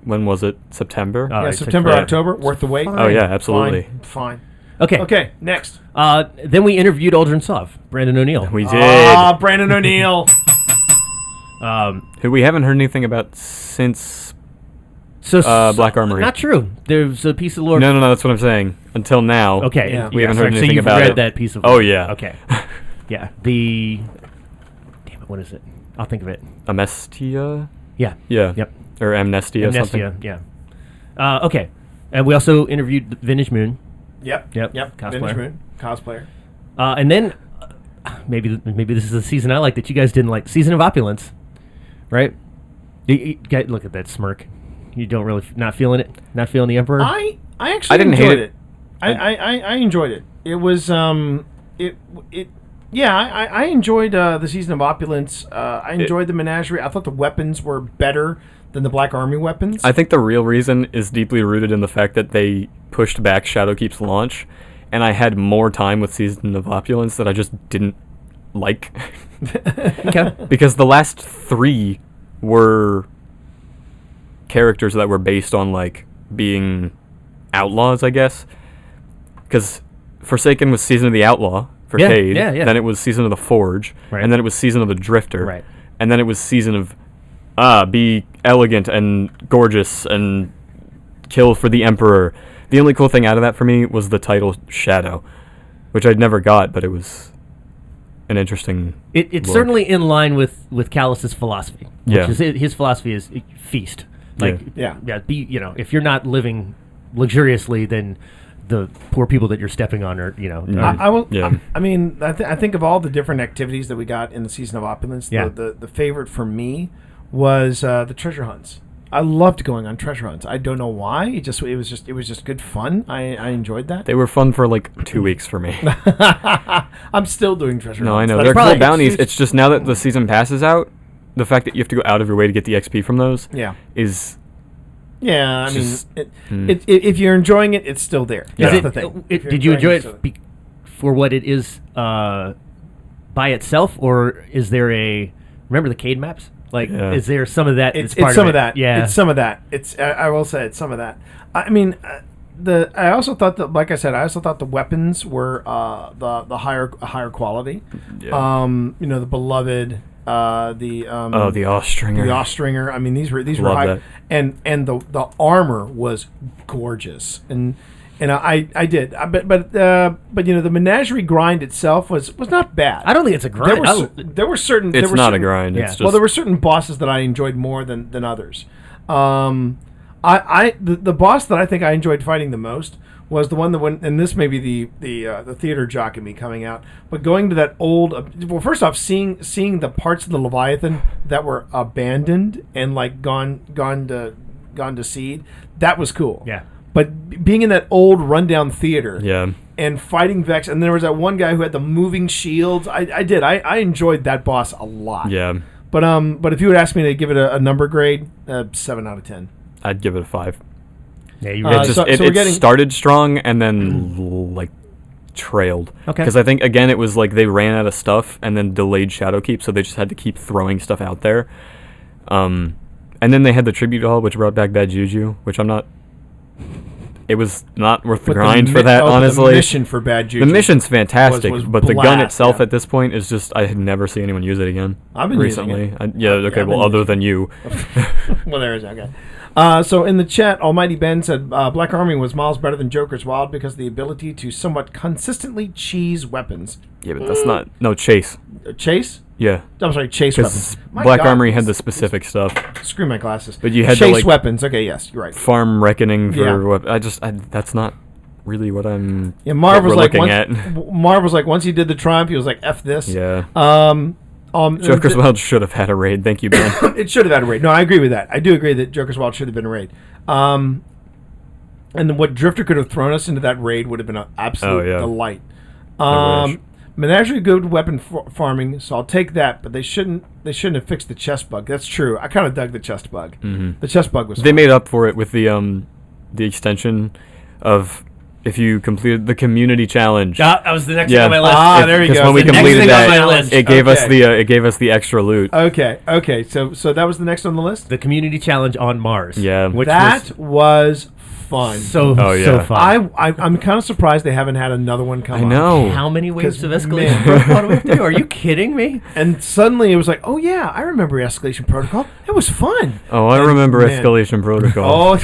when was it? September? Oh, Yeah, it took September, forever. October, worth the wait. Oh, yeah, absolutely. Fine. Okay. Okay, next. Then we interviewed Aldrin Sov, Brandon O'Neill. We did. Ah, Brandon O'Neill. Who we haven't heard anything about since... So Black Armory. Not true. There's a piece of lore. No, that's what I'm saying. Until now. Okay. Yeah. We haven't heard so anything you've about read it. that piece of Oh, lore. yeah. Okay. Yeah. Damn it, what is it? I'll think of it. Amnestia? Yeah. Yeah. Yep. Or Amnestia or something. Amnestia, yeah. Okay. And we also interviewed Vintage Moon. Yep. Yep. Cosplayer. Cosplayer. Vintage Moon. Cosplayer. And then maybe this is the season I like that you guys didn't like. Season of Opulence. Right? You guys, look at that smirk. You don't really not feeling it? Not feeling the Emperor? I actually didn't hate enjoyed it. I enjoyed it. It was I enjoyed the Season of Opulence. I enjoyed the menagerie. I thought the weapons were better than the Black Army weapons. I think the real reason is deeply rooted in the fact that they pushed back Shadowkeep's launch, and I had more time with Season of Opulence that I just didn't like. Okay. Because the last 3 were characters that were based on, being outlaws, I guess. Because Forsaken was Season of the Outlaw for Yeah, Cade. yeah. Then it was Season of the Forge. Right. And then it was Season of the Drifter. Right. And then it was Season of be elegant and gorgeous and kill for the Emperor. The only cool thing out of that for me was the title Shadow, which I'd never got, but it was an interesting It's look. certainly in line with Callus's philosophy. Yeah. Which is, his philosophy is feast. Like, Yeah. if you're not living luxuriously, then the poor people that you're stepping on are, I will. Yeah. I mean, I think of all the different activities that we got in the Season of Opulence. Yeah. The favorite for me was the treasure hunts. I loved going on treasure hunts. I don't know why. It was just good fun. I enjoyed that. They were fun for like 2 weeks for me. I'm still doing treasure No, I hunts. know. That's They're probably cool bounties. excuse- It's just now that the season passes out, the fact that you have to go out of your way to get the XP from those Yeah. is Yeah, I mean, Just- if you're enjoying it, it's still there. Yeah. That's Is the it- thing. Did you enjoy it for what it is by itself, or is there remember the Cade maps? Like, Yeah. is there some of that? It's that's part some of of it? that. Yeah, It's some of that. It's I will say it's some of that. I mean, I also thought that, like I said, I also thought the weapons were the higher quality. Yeah. The beloved, the the Austringer. the Austringer. I mean, these were Love high, that. and the armor was gorgeous, and I did, but the menagerie grind itself was not bad. I don't think it's a grind. There were certain. It's there were not a certain- grind. yeah. It's just Well, there were certain bosses that I enjoyed more than others. The boss that I think I enjoyed fighting the most was the one that went, and this may be the theater jock in me coming out, but going to that old. Well, first off, seeing the parts of the Leviathan that were abandoned and like gone to seed, that was cool. Yeah. But being in that old rundown theater, yeah. and fighting Vex, and there was that one guy who had the moving shields. I enjoyed that boss a lot. Yeah. But if you would ask me to give it a number grade, 7 out of 10. I'd give it a 5. Yeah, you It really just so we're it getting- started strong and then like trailed. Okay. Because I think again it was like they ran out of stuff and then delayed Shadowkeep, so they just had to keep throwing stuff out there. And then they had the tribute hall, which brought back Bad Juju, which I'm not. It was not worth the But grind mi- for that, oh, but honestly. The mission for Bad Juju. The mission's fantastic, was but the gun blah, itself yeah. at this point is just I had never seen anyone use it again. I've been using recently. it. Yeah, okay, I've been well, other using than you. Well, there is okay. So in the chat, Almighty Ben said Black Army was miles better than Joker's Wild because of the ability to somewhat consistently cheese weapons. Yeah, but that's not no Chase. Chase? Yeah, I'm sorry, chase because weapons. My Black God, Armory had the specific stuff. Screw my glasses. But you had to, chase like- weapons. Okay, yes, you're right. Farm Reckoning for Yeah. that's not really what I'm. Yeah, Marv what was we're like looking once, at. Marv was like once he did the Triumph, he was like F this. Yeah. Joker's Joker's Wild should have had a raid. Thank you, Ben. It should have had a raid. No, I agree with that. I do agree that Joker's Wild should have been a raid. And then what Drifter could have thrown us into that raid would have been an absolute Oh, yeah. delight. I wish. Menagerie good weapon farming, so I'll take that. But they shouldn't have fixed the chest bug. That's true. I kind of dug the chest bug. Mhm. The chest bug was. They fun. made up for it with the extension of if you completed the community challenge. That was the next Yeah. thing on my list. Ah, there you Because go. when we The next completed thing on my that, list. it gave us Okay. the extra loot. Okay. So that was the next on the list. The community challenge on Mars. Yeah. which That was fun. was so Oh, so yeah. fun. I'm kind of surprised they haven't had another one come I up. know. How many waves of 'Cause, escalation man. protocol do we have to do? Are you kidding me? And suddenly it was like, oh yeah, I remember Escalation Protocol. It was fun. Oh, I remember man. Escalation Protocol. Oh,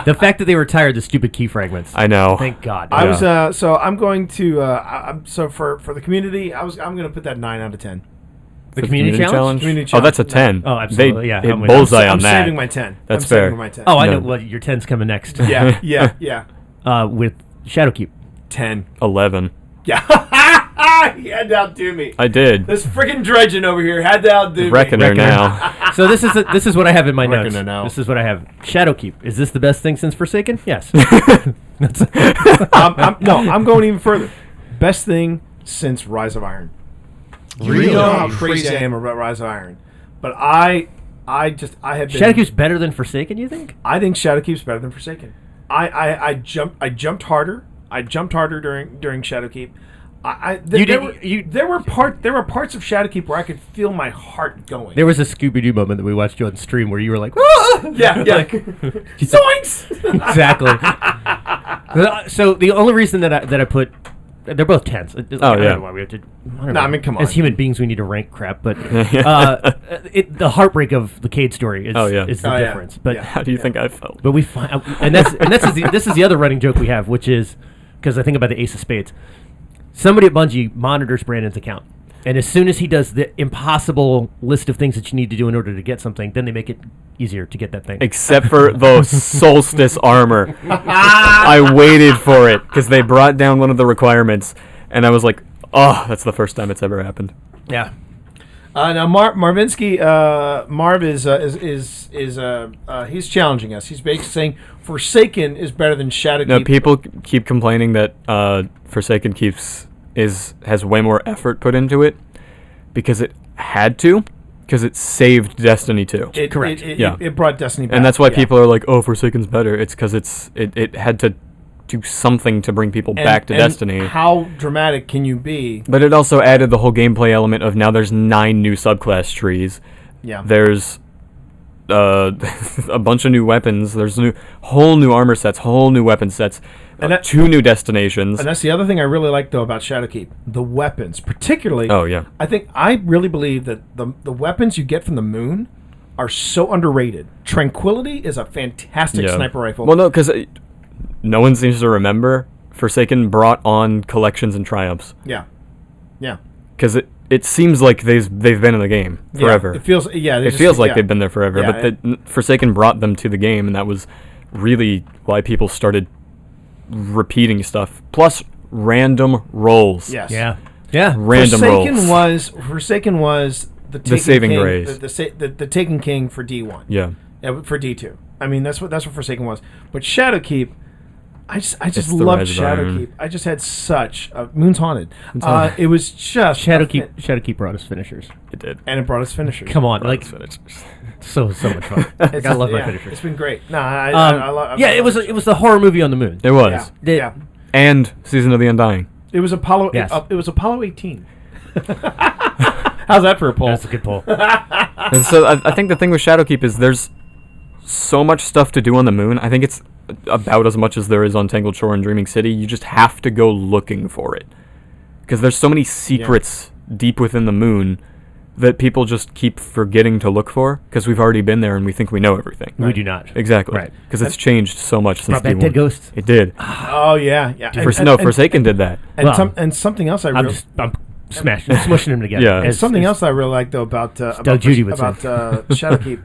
The fact that they retired the stupid key fragments. I know. Thank God. I Yeah. was so I'm going to so for the community, I'm going to put that 9 out of 10. the community challenge? Community Oh, that's a challenge. 10. Oh, absolutely, yeah, Hit I'm with bullseye I'm on that. saving my 10. That's I'm saving fair. my 10. Oh, I No. know. Well, your 10's coming next. yeah. With Shadowkeep. 10. 11. Yeah. He had to outdo me. I did. This freaking dredging over here had to outdo me. Reckoner now. So this is what I have in my Reckon notes. it now. This is what I have. Shadowkeep. Is this the best thing since Forsaken? Yes. I'm going even further. Best thing since Rise of Iron. You know how crazy I am about Rise of Iron, but I have been. Shadowkeep's better than Forsaken, you think? I think Shadowkeep's better than Forsaken. I jumped harder. I jumped harder during Shadowkeep. There were parts of Shadowkeep where I could feel my heart going. There was a Scooby-Doo moment that we watched you on stream where you were like, "Ah!" yeah. Zoinks! Exactly. So the only reason that I put, they're both tense. I don't know why we have to. I mean, come on. As human beings, we need to rank crap, but the heartbreak of the Cade story is the difference. But how do you think I felt? But we find, and this is the other running joke we have, which is because I think about the Ace of Spades. Somebody at Bungie monitors Brandon's account, and as soon as he does the impossible list of things that you need to do in order to get something, then they make it easier to get that thing. Except for the Solstice armor. I waited for it because they brought down one of the requirements, and I was like, "Oh, that's the first time it's ever happened." Yeah. Now Marvinsky, Marv is he's challenging us. He's basically saying Forsaken is better than Shadowkeep. No, people keep complaining that Forsaken has way more effort put into it because it had to, because it saved Destiny 2. Correct. It brought Destiny back. And that's why people are like, "Oh, Forsaken's better." It's because it had to do something to bring people back to Destiny. How dramatic can you be? But it also added the whole gameplay element of now there's 9 new subclass trees. Yeah. There's a bunch of new weapons. There's whole new armor sets, whole new weapon sets, and 2 new destinations. And that's the other thing I really like though about Shadowkeep, the weapons, particularly. Oh yeah. I really believe that the weapons you get from the moon are so underrated. Tranquility is a fantastic sniper rifle. Well, no, because no one seems to remember Forsaken brought on collections and triumphs. Yeah. Because it seems like they've been in the game forever. It feels like they've been there forever. Yeah, but Forsaken brought them to the game, and that was really why people started repeating stuff. Plus random rolls. Yes. Yeah. Random rolls. Forsaken was the saving king, grace. The Taken King for D1. Yeah. For D2. I mean, that's what Forsaken was. But Shadowkeep, I just the loved Rise of Iron. Shadowkeep. I just had such Moon's Haunted. It was just Shadowkeep brought us finishers. It did. and it brought us finishers. Come on, Brought like us finishers. so much fun. I love my finishers. It's been great. No, I love. Yeah, it was the horror movie on the moon. It was. Yeah. And Season of the Undying. It was Apollo. Yes. It was Apollo 18. How's that for a poll? That's a good poll. And so I think the thing with Shadowkeep is there's so much stuff to do on the moon. I think it's about as much as there is on Tangled Shore and Dreaming City. You just have to go looking for it. Because there's so many secrets deep within the moon that people just keep forgetting to look for because we've already been there and we think we know everything. We do not. Exactly. Right. Because it's changed so much since Brought back D1. Dead Ghosts. It did. Oh yeah. Forsaken did that. And something else I'm smushing them together. Yeah. And something else I really like though about Judy would say. Shadowkeep,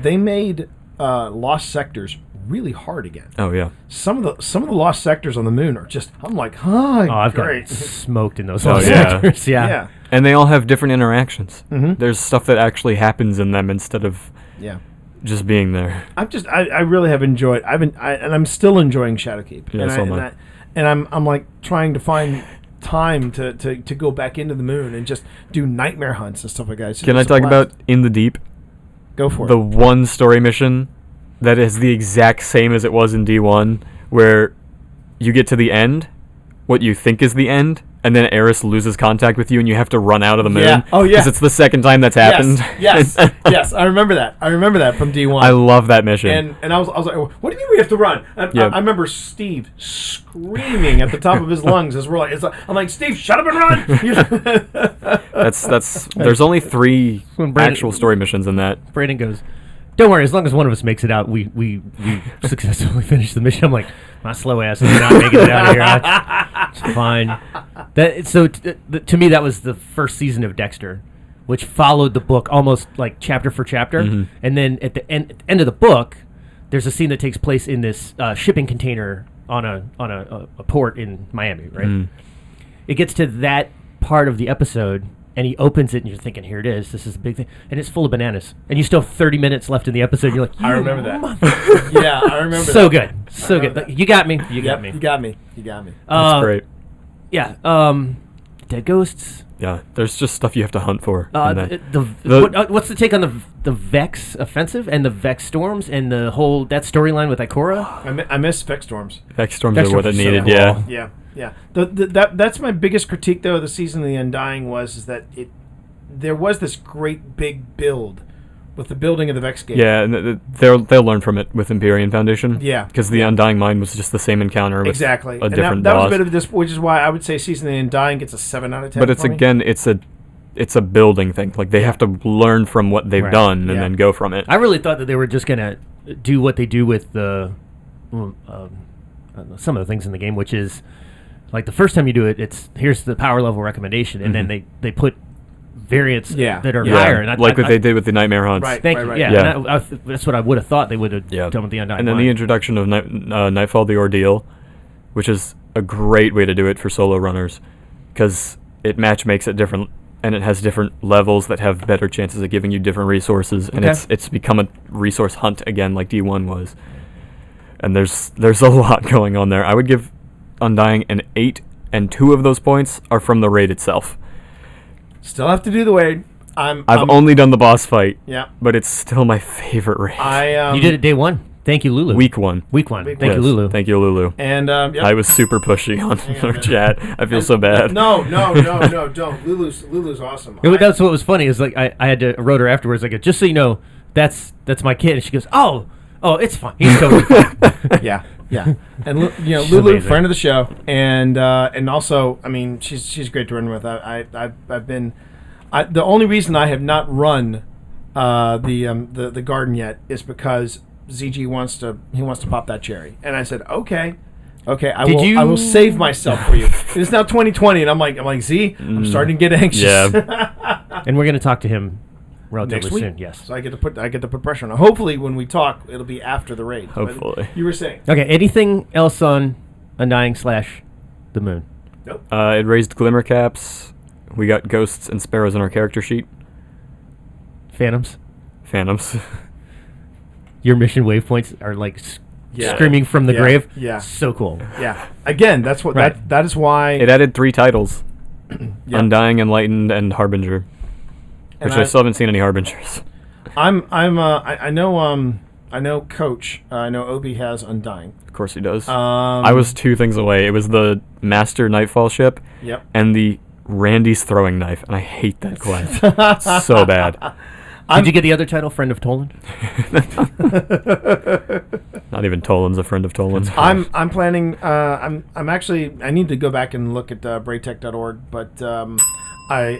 they made Lost Sectors really hard again. Oh yeah. Some of the Lost Sectors on the moon are just. I'm like, I've great. got smoked in those. Oh, Lost yeah. Sectors. Yeah. And they all have different interactions. Mm-hmm. There's stuff that actually happens in them instead of just being there. I really have enjoyed. and I'm still enjoying Shadowkeep. Yeah, so am I. And I'm like trying to find time to go back into the moon and just do nightmare hunts and stuff like that. Can I talk about In the Deep? Go for The it. one story mission that is the exact same as it was in D1, where you get to the end, what you think is the end, and then Eris loses contact with you and you have to run out of the moon. Yeah. Oh, yeah. Because it's the second time that's happened. Yes. Yes. I remember that. from D1. I love that mission. And I was like, what do you mean we have to run? And Yeah. I remember Steve screaming at the top of his lungs as we're like, I'm like, Steve, shut up and run. That's there's only 3 When Brandon- actual story missions in that. Brandon goes, "Don't worry, as long as one of us makes it out, we successfully finish the mission." I'm like, my slow ass is not making it out of here. It's fine. To me, that was the first season of Dexter, which followed the book almost like chapter for chapter. Mm-hmm. And then at the end of the book, there's a scene that takes place in this shipping container on a port in Miami, right? Mm. It gets to that part of the episode, and he opens it, and you're thinking, here it is. This is the big thing. And it's full of bananas. And you still have 30 minutes left in the episode. And you're like, I remember that. Yeah, I remember so that. good. So good. that. You got me. You Yep, got me. You got me. You got me. That's great. Yeah. Dead Ghosts. Yeah, there's just stuff you have to hunt for. in that. What's the take on the Vex offensive and the Vex storms and the whole that storyline with Ikora? I miss Vex Storms. Vex storms Vex are what storms it are so needed, cool. yeah. Yeah. Yeah. That's my biggest critique though of the Season of the Undying is that there was this great big build with the building of the Vex Gate. Yeah, and they'll learn from it with Empyrean Foundation. Yeah. Because the Undying Mind was just the same encounter with Exactly. a different that was boss. a bit of this, which is why I would say Season of the Undying gets a 7 out of 10. But it's for me. again, it's a building thing. Like they have to learn from what they've Right. done and Yeah. then go from it. I really thought that they were just gonna do what they do with the some of the things in the game, which is like the first time you do it, it's here's the power level recommendation, and then they put variants Yeah. that are Yeah. higher, and Like what they did with the Nightmare Hunts. Right. Thank you. Yeah, Yeah. and that's what I would have thought they would have Yeah. done with the Undying And then Mind. the introduction of Nightfall: The Ordeal, which is a great way to do it for solo runners, because it match makes it different, and it has different levels that have better chances of giving you different resources, and Okay. it's become a resource hunt again, like D1 was. And there's a lot going on there. I would give Undying an 8, and 2 of those points are from the raid itself. Still have to do the raid. I've only done the boss fight, Yeah. but it's still my favorite raid. I you did it day one. Thank you, Lulu. Week 1. Week one. Week Thank you, Yes. Lulu. Thank you, Lulu. And yep. I was super pushy on our minute. chat. I feel so bad. No, don't. Lulu's awesome. That's what was funny. Is like I had to wrote her afterwards. Like, just so you know, that's my kid. And she goes, oh, it's fine. He's totally fine. Yeah. And She's Lulu, amazing. friend of the show, and also, I mean, she's great to run with. I've been the only reason I have not run the garden yet is because ZG wants to pop that cherry, and I said okay, I will save myself for you. It's now 2020, and I'm like Z, I'm starting to get anxious. Yeah. And we're gonna talk to him relatively Next week, soon. Yes. So I get to put pressure on him. Hopefully, when we talk, it'll be after the raid. But Hopefully. you were saying Okay. Anything else on Undying / the Moon? nope. It raised glimmer caps. We got ghosts and sparrows in our character sheet. Phantoms. Phantoms. Your mission waypoints are like Yeah. screaming from the Yeah. grave. Yeah. So cool. Yeah. Again, that's what Right. that is why. It added 3 titles. Yeah. Undying, Enlightened, and Harbinger. And Which I still haven't seen any Harbingers. I know Coach. I know Obi has Undying. Of course he does. Um, I was 2 things away. It was the Master Nightfall ship Yep. and the Randy's throwing knife, and I hate that quest. It's so bad. Did you get the other title, Friend of Toland? Not even Toland's a friend of Toland's. I'm planning. I'm actually. I need to go back and look at braytech.org, but I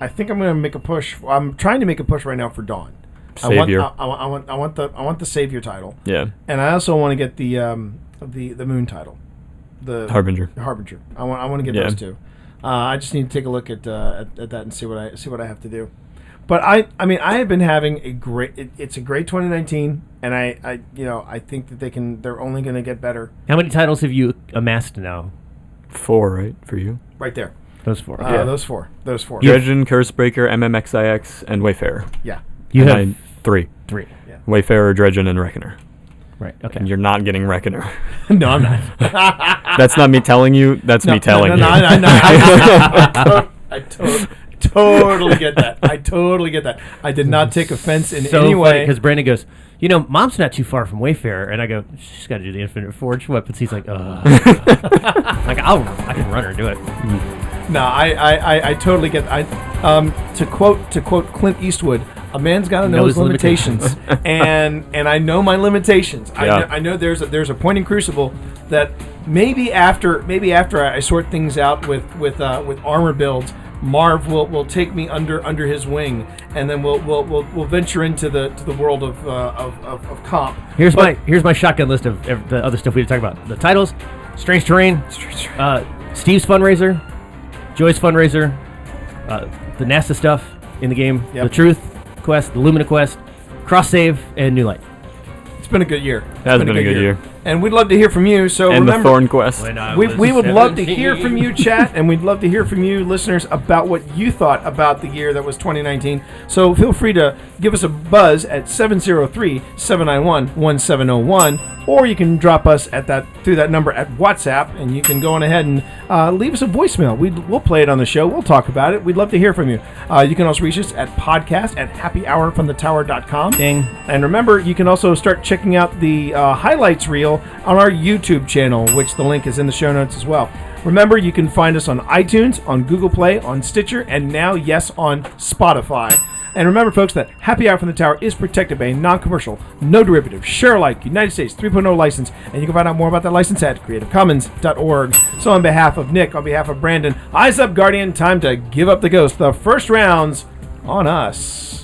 think I'm going to make a push. I'm trying to make a push right now for Dawn. Savior. I want the Savior title, Yeah. and I also want to get the Moon title, the Harbinger. Harbinger. I want to get Yeah. those two. I just need to take a look at that and see what I have to do. But I mean I have been having a great. It's a great 2019, and I think that they're only going to get better. How many titles have you amassed now? 4, right, for you? Right there. Those 4. Yeah. Those four. Dredgen, Cursebreaker, MMXIX, and Wayfarer. Yeah. You And have I- 3. 3. Wayfarer, Dredgen, and Reckoner. Right. Okay. And you're not getting Reckoner. No, I'm not. That's not me telling you. That's me telling you. I totally get that. I totally get that. I did not take offense in any way. Because Brandon goes, Mom's not too far from Wayfarer, and I go, she's got to do the Infinite Forge weapons. He's like, ugh. Like I can run her and do it. No, I totally get. To quote Clint Eastwood, a man's got to know his limitations, and I know my limitations. Yeah. I know there's a point in Crucible that maybe after I sort things out with armor builds, Marv will take me under his wing, and then we'll venture into the world of comp. Here's my shotgun list of the other stuff we talk about. The titles: Strange Terrain, Steve's fundraiser, Joy's fundraiser, the NASA stuff in the game, Yep. the Truth quest, the Lumina quest, Cross Save, and New Light. It's been a good year. Has been a good year. And we'd love to hear from you. So And remember, the Thorn Quest. we would love to hear from you, chat, and we'd love to hear from you, listeners, about what you thought about the year that was 2019. So feel free to give us a buzz at 703-791-1701, or you can drop us through that number at WhatsApp, and you can go on ahead and leave us a voicemail. We'll play it on the show. We'll talk about it. We'd love to hear from you. You can also reach us at podcast@happyhourfromthetower.com. Ding. And remember, you can also start checking out the highlights reel on our YouTube channel, which the link is in the show notes as well. Remember, you can find us on iTunes, on Google Play, on Stitcher, and now, yes, on Spotify. And remember, folks, that Happy Hour from the Tower is protected by a non-commercial, no derivative, share-alike, United States 3.0 license, and you can find out more about that license at creativecommons.org. So on behalf of Nick, on behalf of Brandon, eyes up, Guardian, time to give up the ghost. The first round's on us.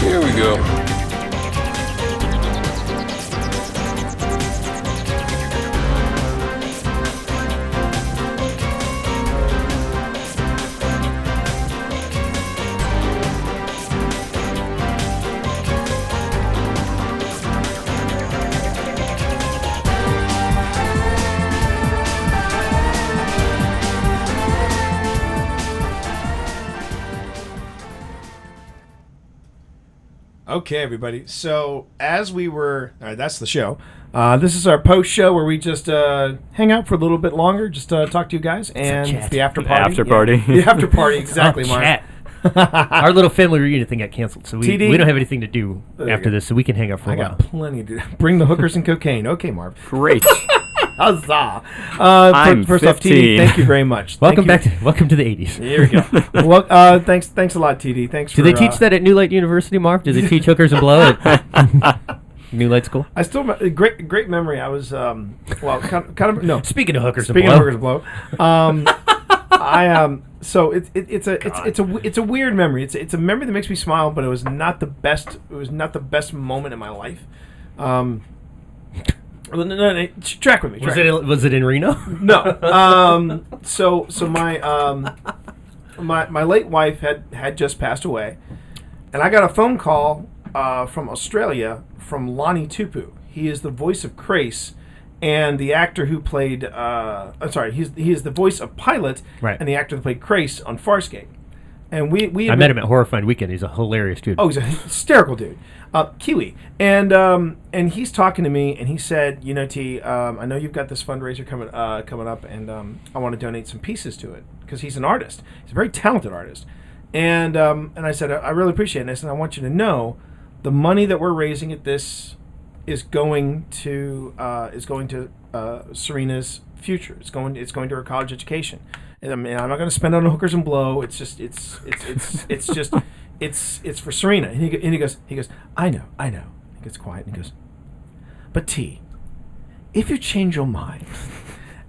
Here we go. Okay, everybody. So, as we were... All right, that's the show. This is our post-show where we just hang out for a little bit longer, just talk to you guys, and chat. the after party. After party. Yeah, the after party, exactly, Oh, Mark. chat. Our little family reunion thing got canceled, so we TD. don't have anything to do There you after go. this, so we can hang out for I a while. got plenty to do. Bring the hookers and cocaine. Okay, Marv. Great. Huzzah. I'm First off, TD, 15. thank you very much. Welcome Thank back. Welcome to the 80s. you. Here we go. Well, thanks a lot, TD. Thanks Do for... they teach that at New Light University, Marv? Do they teach hookers and blow at New Light School? I still... Great memory. I was... well, kind of... No. Speaking of hookers Speaking and of blow, hookers and blow, so it's a weird memory. It's a memory that makes me smile, but it was not the best. It was not the best moment in my life. No, track with me. was it in Reno? No. So my late wife had just passed away, and I got a phone call from Australia from Lonnie Tupu. He is the voice of Crace, and the actor who played he is the voice of Pilot, Right. and the actor that played Crace on Farscape. And we I met him at Horrified Weekend. He's a hilarious dude. Oh, he's a hysterical dude, Kiwi, and he's talking to me, and he said, you know, T, I know you've got this fundraiser coming up, and I want to donate some pieces to it because he's an artist. He's a very talented artist, and I said I really appreciate it. And I said I want you to know, the money that we're raising at this is going to Serena's future. It's going to her college education. And I mean, I'm not going to spend it on hookers and blow. It's just it's for Serena. And he goes, I know. He gets quiet and he goes, but T, if you change your mind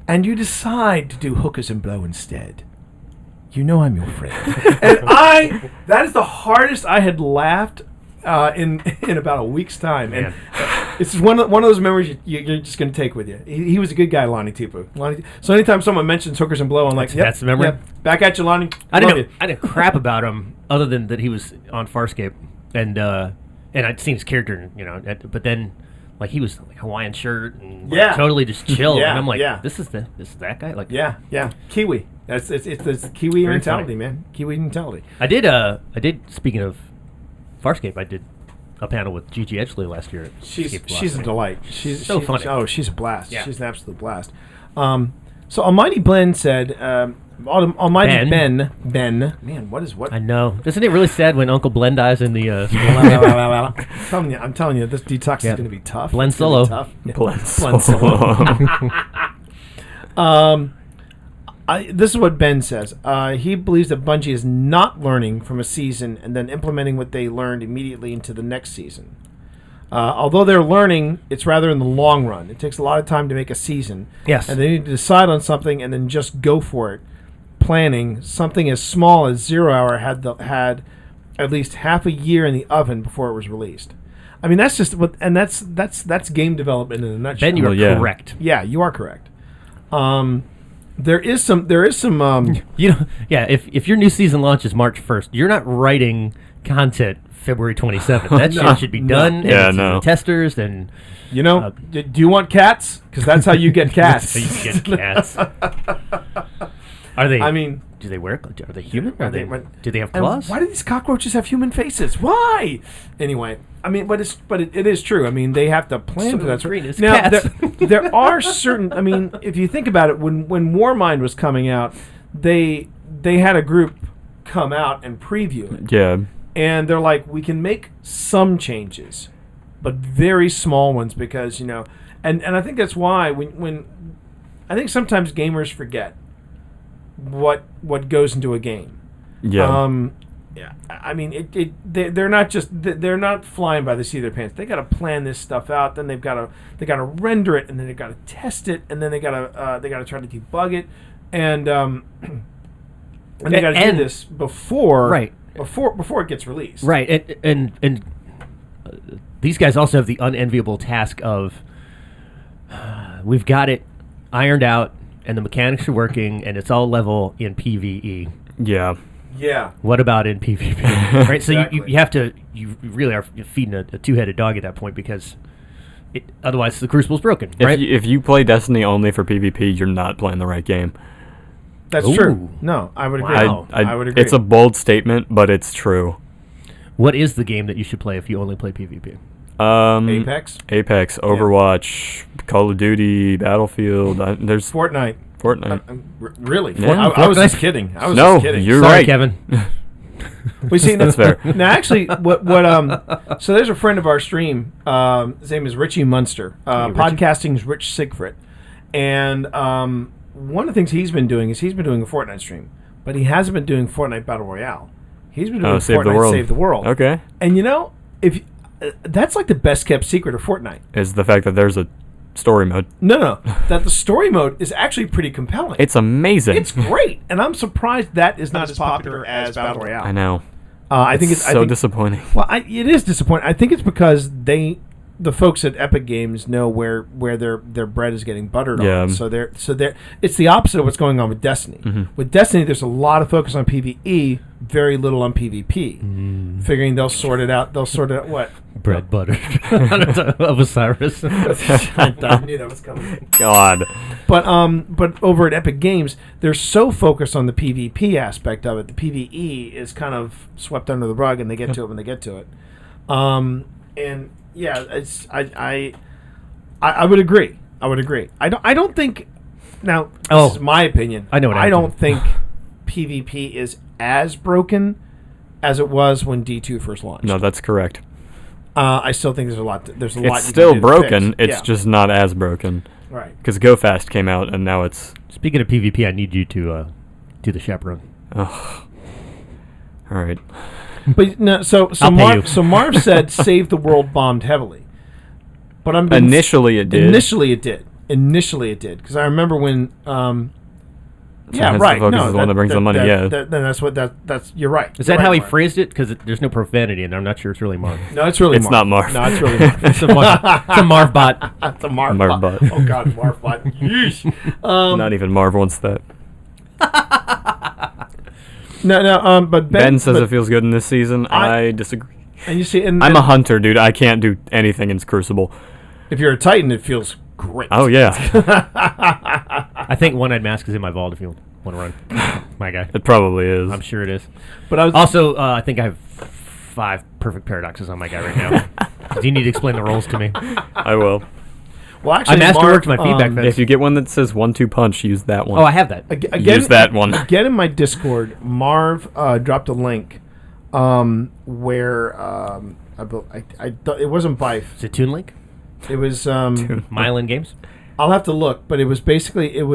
and you decide to do hookers and blow instead, you know I'm your friend. And that is the hardest I had laughed in about a week's time. Man. And it's just one of those memories you're just going to take with you. He was a good guy, Lonnie Tupu. So anytime someone mentions hookers and blow, I'm like, yep, That's the memory? Yep, back at you, Lonnie. I Love didn't know. I didn't crap about him other than that he was on Farscape, and I'd seen his character, you know. But then, like, he was like Hawaiian shirt and like, Yeah. totally just chill. Yeah, And I'm like, yeah. this is that guy. Like, Yeah, Kiwi. It's the Kiwi Very mentality, funny. man. Kiwi mentality. I did. Speaking of Farscape, I did a panel with Gigi Edgley last year. At She's Escape a Velocity. delight. She's So funny. Oh, she's a blast. Yeah. She's an absolute blast. So Almighty Blend said, Almighty Ben. Man, what? I know. Isn't it really sad when Uncle Blend dies in the I'm telling you, this detox Yeah. is going to be tough. Blend It's gonna be solo. tough. Yeah. Blend solo. This is what Ben says. He believes that Bungie is not learning from a season and then implementing what they learned immediately into the next season. Although they're learning, it's rather in the long run. It takes a lot of time to make a season. Yes. And they need to decide on something and then just go for it. Planning something as small as 0 Hour had at least half a year in the oven before it was released. I mean, that's just what, and that's game development in a nutshell. Ben, you are Well, yeah. correct. Yeah, you are correct. There is some You know, yeah. If your new season launches March 1st, you're not writing content February 27th. That shit should be done. And Yeah, it's in no. the testers and You know, do you want cats? Because that's how you get cats. so you get cats. Are they? I mean, do they wear? Are they human? Are Are they- they? Do they have and claws? why do these cockroaches have human faces? Why? Anyway, I mean, but it is true. I mean, they have to plan Some for of that. the green is Now, cats. there are certain. I mean, if you think about it, when Warmind was coming out, they had a group come out and preview it. Yeah. And they're like, we can make some changes, but very small ones because, and I think that's why when I think sometimes gamers forget what goes into a game. Yeah. Yeah. I mean, they're not flying by the seat of their pants. They got to plan this stuff out. Then they got to render it, and then they got to test it, and then they got to try to debug it, and they got to do this before Right. before it gets released. Right, and these guys also have the unenviable task of we've got it ironed out, and the mechanics are working, and it's all level in PvE. Yeah. Yeah. What about in PvP? Right, so Exactly. you really are feeding a two-headed dog at that point because otherwise the Crucible's broken. If Right? if you play Destiny only for PvP, you're not playing the right game. That's Ooh. true. No, I would agree. Wow. I would agree. It's a bold statement, but it's true. What is the game that you should play if you only play PvP? Apex, Apex, Overwatch, Call of Duty, Battlefield. There's Fortnite. Fortnite. Really? Yeah. I was Fortnite? just kidding. I was No, just kidding. you're Sorry, right. Kevin. We see That's fair. Now, actually, what so there's a friend of our stream. His name is Richie Munster. Richie. Podcasting's Rich Siegfried, and one of the things he's been doing is he's been doing a Fortnite stream, but he hasn't been doing Fortnite Battle Royale. He's been doing Save the Fortnite World. Save the World. Okay. And if that's like the best kept secret of Fortnite. Is the fact that there's a story mode. No, that the story mode is actually pretty compelling. It's amazing. It's great, and I'm surprised that is not as popular as Battle Royale. I know. I think it's so disappointing. Well, it is disappointing. I think it's because the folks at Epic Games know where their bread is getting buttered Yeah. on. So they're it's the opposite of what's going on with Destiny. Mm-hmm. With Destiny, there's a lot of focus on PvE, very little on PvP. Figuring they'll sort it out. They'll sort it out. What? Bread butter of Osiris. I knew that was coming. God. But over at Epic Games, they're so focused on the PvP aspect of it. The PvE is kind of swept under the rug, and they get to it when they get to it. And yeah, it's I would agree. I would agree. I don't think. Now, this is my opinion. I know what I I don't think PvP is as broken as it was when D2 first launched. No, that's correct. I still think there's a lot. There's a lot. It's you still can do to broken. fix. It's Yeah. just not as broken. Right. Because Go Fast came out, and now it's. Speaking of PvP, I need you to do the chaperone. Ugh. All right. But no, so I'll pay you. Marv said Save the World bombed heavily, but Initially it did. Initially it did because I remember when. Yeah, Sometimes right. the focus No, is the one that brings the money. Yeah. then that's what that's. You're right. Is You're that right, how he Marv. phrased it? Because there's no profanity, and I'm not sure it's really Marv. No, it's really. It's Marv. not Marv. No, it's really Marv. It's a Marv bot. It's a Marv. Marv bot. bot. Oh God, Marv bot. Yeesh. Not even Marv wants that. No. But Ben says but- it feels good in this season. I disagree. And you see, and I'm a hunter, dude. I can't do anything in Crucible. if you're a Titan, it feels great. Oh, yeah. I think One-Eyed Mask is in my vault if you want to run. My guy. It probably is. I'm sure it is. But I was Also, I think I have 5 perfect paradoxes on my guy right now. Do you need to explain the roles to me? I will. well. Actually, I Marv, masterworked my feedback fence. If you get one that says 1-2 punch, use that one. Oh, I have that. Again, Use that one. Again, in my Discord, Marv dropped a link where it wasn't Bife. Is it Toon Link? It was Myelin Games? I'll have to look, but it was basically a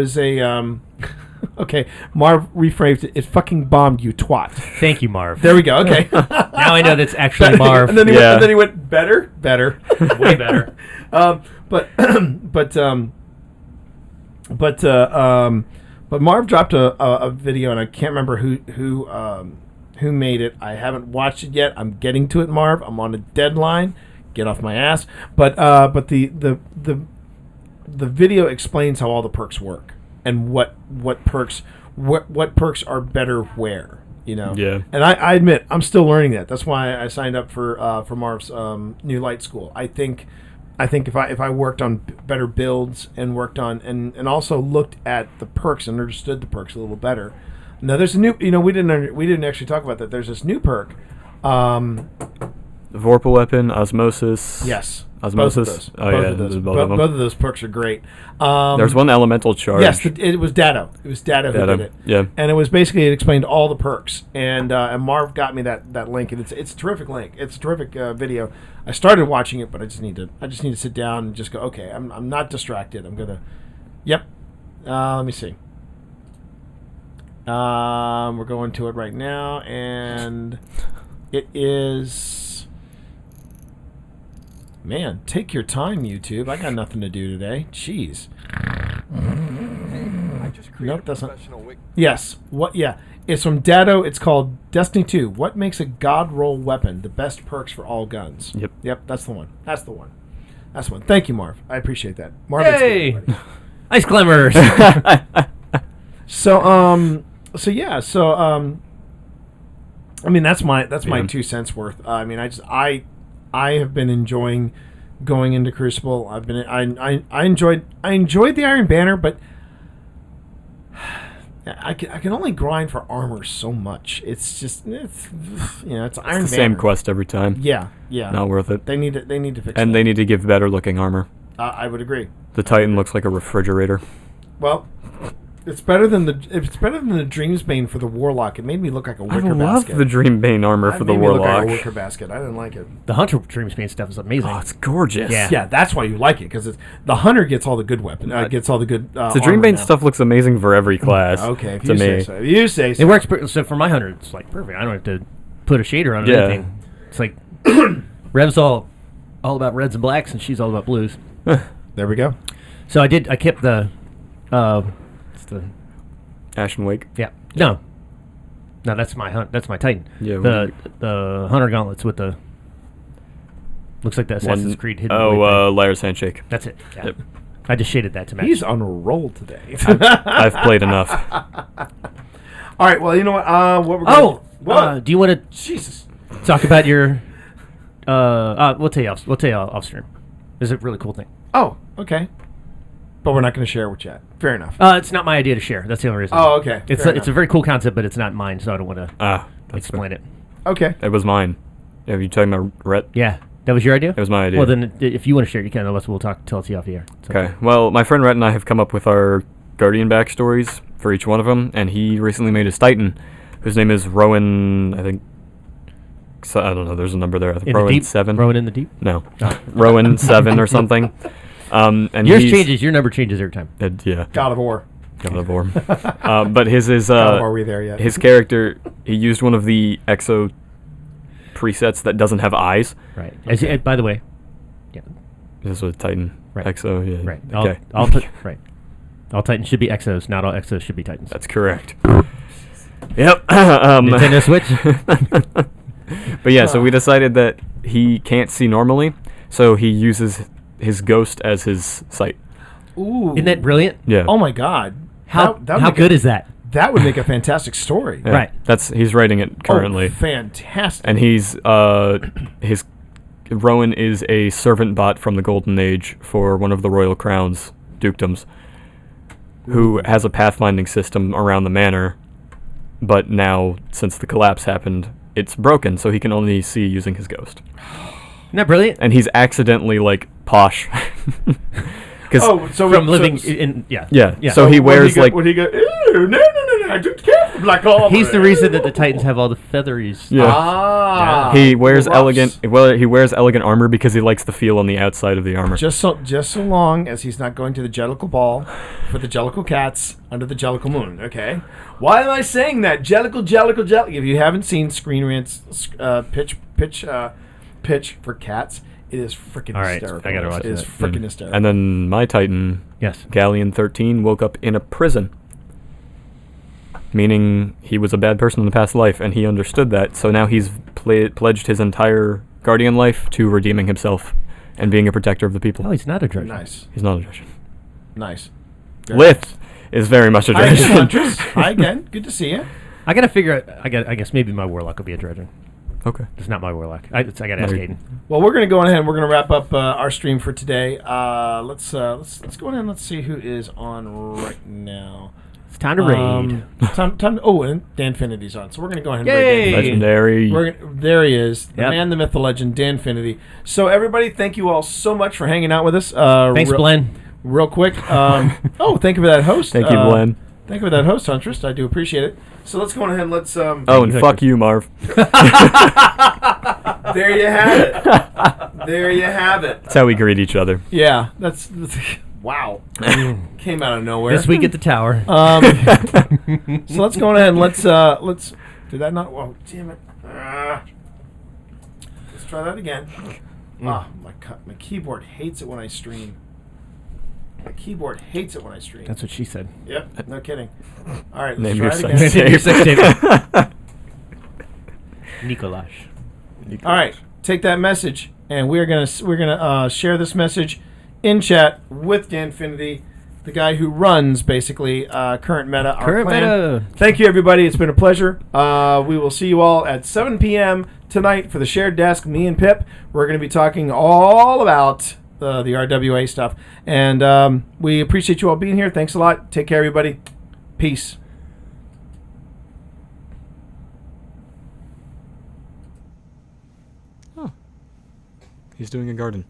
okay. Marv rephrased it. It fucking bombed you, twat. Thank you, Marv. There we go. Okay. Now I know that's actually Marv. and then he Yeah. went better. Way better. But Marv dropped a video, and I can't remember who made it. I haven't watched it yet. I'm getting to it, Marv. I'm on a deadline. Get off my ass. But the video explains how all the perks work and what perks are better where. You know. Yeah. And I admit I'm still learning that. That's why I signed up for Marv's new light school. I think if I worked on better builds and worked on and also looked at the perks and understood the perks a little better. Now there's a new. You know, we didn't actually talk about that. There's this new perk. The Vorpal weapon, Osmosis. Yes. Osmosis. Both of those. both of them. Both of those perks are great. There's one elemental charge. Yes, it was Datto. It was Datto who did it. Yeah. And it was basically, it explained all the perks. And Marv got me that link, and it's a terrific link. It's a terrific video. I started watching it, but I just need to sit down and just go, okay, I'm not distracted. I'm gonna. Yep. Let me see. We're going to it right now, and it is. Man, take your time, YouTube. I got nothing to do today. Jeez. Nope, that's not. Yes. What? Yeah. It's from Datto. It's called Destiny 2. What makes a god roll weapon? The best perks for all guns. Yep. Yep. That's the one. That's the one. That's the one. Thank you, Marv. I appreciate that. Marv. Yay! Ice climbers. So yeah. I mean, that's my 2 cents worth. I mean, I have been enjoying going into Crucible. I enjoyed the Iron Banner, but I can only grind for armor so much. It's Iron Banner. It's the same quest every time. Yeah. Not worth it. They need to fix And that. they need to give better looking armor. I would agree. The Titan looks like a refrigerator. Well, it's better than the Dreamsbane for the Warlock. It made me look like a wicker I love basket. the Dreambane armor for the It made me look like Warlock. a wicker basket. I didn't like it. The Hunter Dreamsbane stuff is amazing. Oh, it's gorgeous. Yeah. Yeah, that's why you like it, because the Hunter gets all the good weapon. Gets all the good. The armor Dreambane now. stuff looks amazing for every class. Okay, if to you say me. so. If you say so. It works. So for my Hunter, it's like perfect. I don't have to put a shader on Yeah. anything. It's like Rev's all about reds and blacks, and she's all about blues. There we go. So I kept the. It's the Ashen Wake. yeah. No, that's my That's my Titan. Yeah, The Hunter gauntlets with the. Looks like the Assassin's Creed hidden. blade thing. Liar's Handshake. That's it. Yeah. Yep. I just shaded that to match. He's on a roll today. I've played enough. All right. Well, you know what? What we're going what? Do you want to Jesus. talk about your? We'll tell you off stream. It's a really cool thing. Oh, okay. But we're not going to share it with chat. Fair enough. It's not my idea to share. That's the only reason. Oh, okay. It's Fair a very cool concept, but it's not mine, so I don't want to That's explain it. Okay. It was mine. Are you talking about Rhett? Yeah, that was your idea. It was my idea. Well, then if you want to share it, you can. Otherwise, we'll tell it to you off the air. It's Okay. Well, my friend Rhett and I have come up with our Guardian backstories for each one of them, and he recently made his Titan, whose name is Rowan. I think. So, I don't know. There's a number there. I think In the Rowan deep? 7. Rowan in the deep. No, Rowan 7 or something. And Yours he's- changes. Your number changes every time. Yeah. God of War. God of War. But his is God of War, are we there yet? his character. He used one of the Exo presets that doesn't have eyes. Right. By the way. Yeah. This was Titan. Right. Exo. Yeah. Right. Okay. Right. All Titans should be Exos. Not all Exos should be Titans. That's correct. Yep. Nintendo Switch. But yeah, so we decided that he can't see normally, so he uses his ghost as his sight. Ooh. Isn't that brilliant? Yeah. Oh my God. How That would how make good is that? That would make a fantastic story. Yeah, Right. he's writing it currently. Oh, fantastic. And he's his Rowan is a servant bot from the Golden Age for one of the Royal Crown's dukedoms, who has a pathfinding system around the manor, but now since the collapse happened, it's broken, so he can only see using his ghost. Isn't that brilliant? And he's accidentally like posh. So From living in Yeah. So he wears like Would he go? Ew, no, I took care of black armor. He's the reason that the Titans have all the featheries. yeah. Ah. He wears ruffs. he wears elegant armor because he likes the feel on the outside of the armor. Just so long as he's not going to the Jellicle Ball for the Jellicle Cats under the Jellicle Moon. Okay. Why am I saying that? Jellicle. If you haven't seen Screen Rant's pitch for Cats, it is freaking All right, hysterical. I gotta watch It is that. freaking hysterical. And then my Titan, Yes. Galleon 13, woke up in a prison. Meaning he was a bad person in the past life, and he understood that. So now he's pledged his entire Guardian life to redeeming himself and being a protector of the people. Oh, he's not a Drudge. Nice. He's not a Drudge. Nice. Lith is very much a Hi, Drudge. Huntress. Hi again. Good to see you. I gotta figure out. I guess maybe my warlock will be a dredger. Okay. It's not my warlock. I gotta ask Right. Aiden. Well, we're going to go ahead and we're going to wrap up our stream for today. Let's go ahead and let's see who is on right now. It's time to raid. Time. Oh, and Dan Finity's on. So we're going to go ahead and Yay! raid Dan. Legendary. There he is, the Yep. man, the myth, the legend, Dan Finity. So everybody, thank you all so much for hanging out with us. Thanks, Glenn. Real quick. Oh, thank you for that host. Thank you, Glenn. Thank you for that host, Huntress. I do appreciate it. So let's go ahead and let's. Oh, and fuck you, Marv. There you have it. There you have it. That's how we greet each other. Yeah, that's wow. Came out of nowhere. This week at the tower. So let's go ahead and let's. Did that not? Oh, damn it. Let's try that again. Ah, my keyboard hates it when I stream. My keyboard hates it when I stream. That's what she said. Yep, no kidding. All right, let's Name try your it sex again. tape. Your sex tape. Nicolaj. All right, take that message, and we're gonna share this message in chat with Danfinity, the guy who runs basically Current Meta. Our Current clan. Meta. Thank you, everybody. It's been a pleasure. We will see you all at 7 p.m. tonight for the shared desk. Me and Pip. We're going to be talking all about the RWA stuff, and we appreciate you all being here. Thanks a lot. Take care, everybody. Peace. He's doing a garden.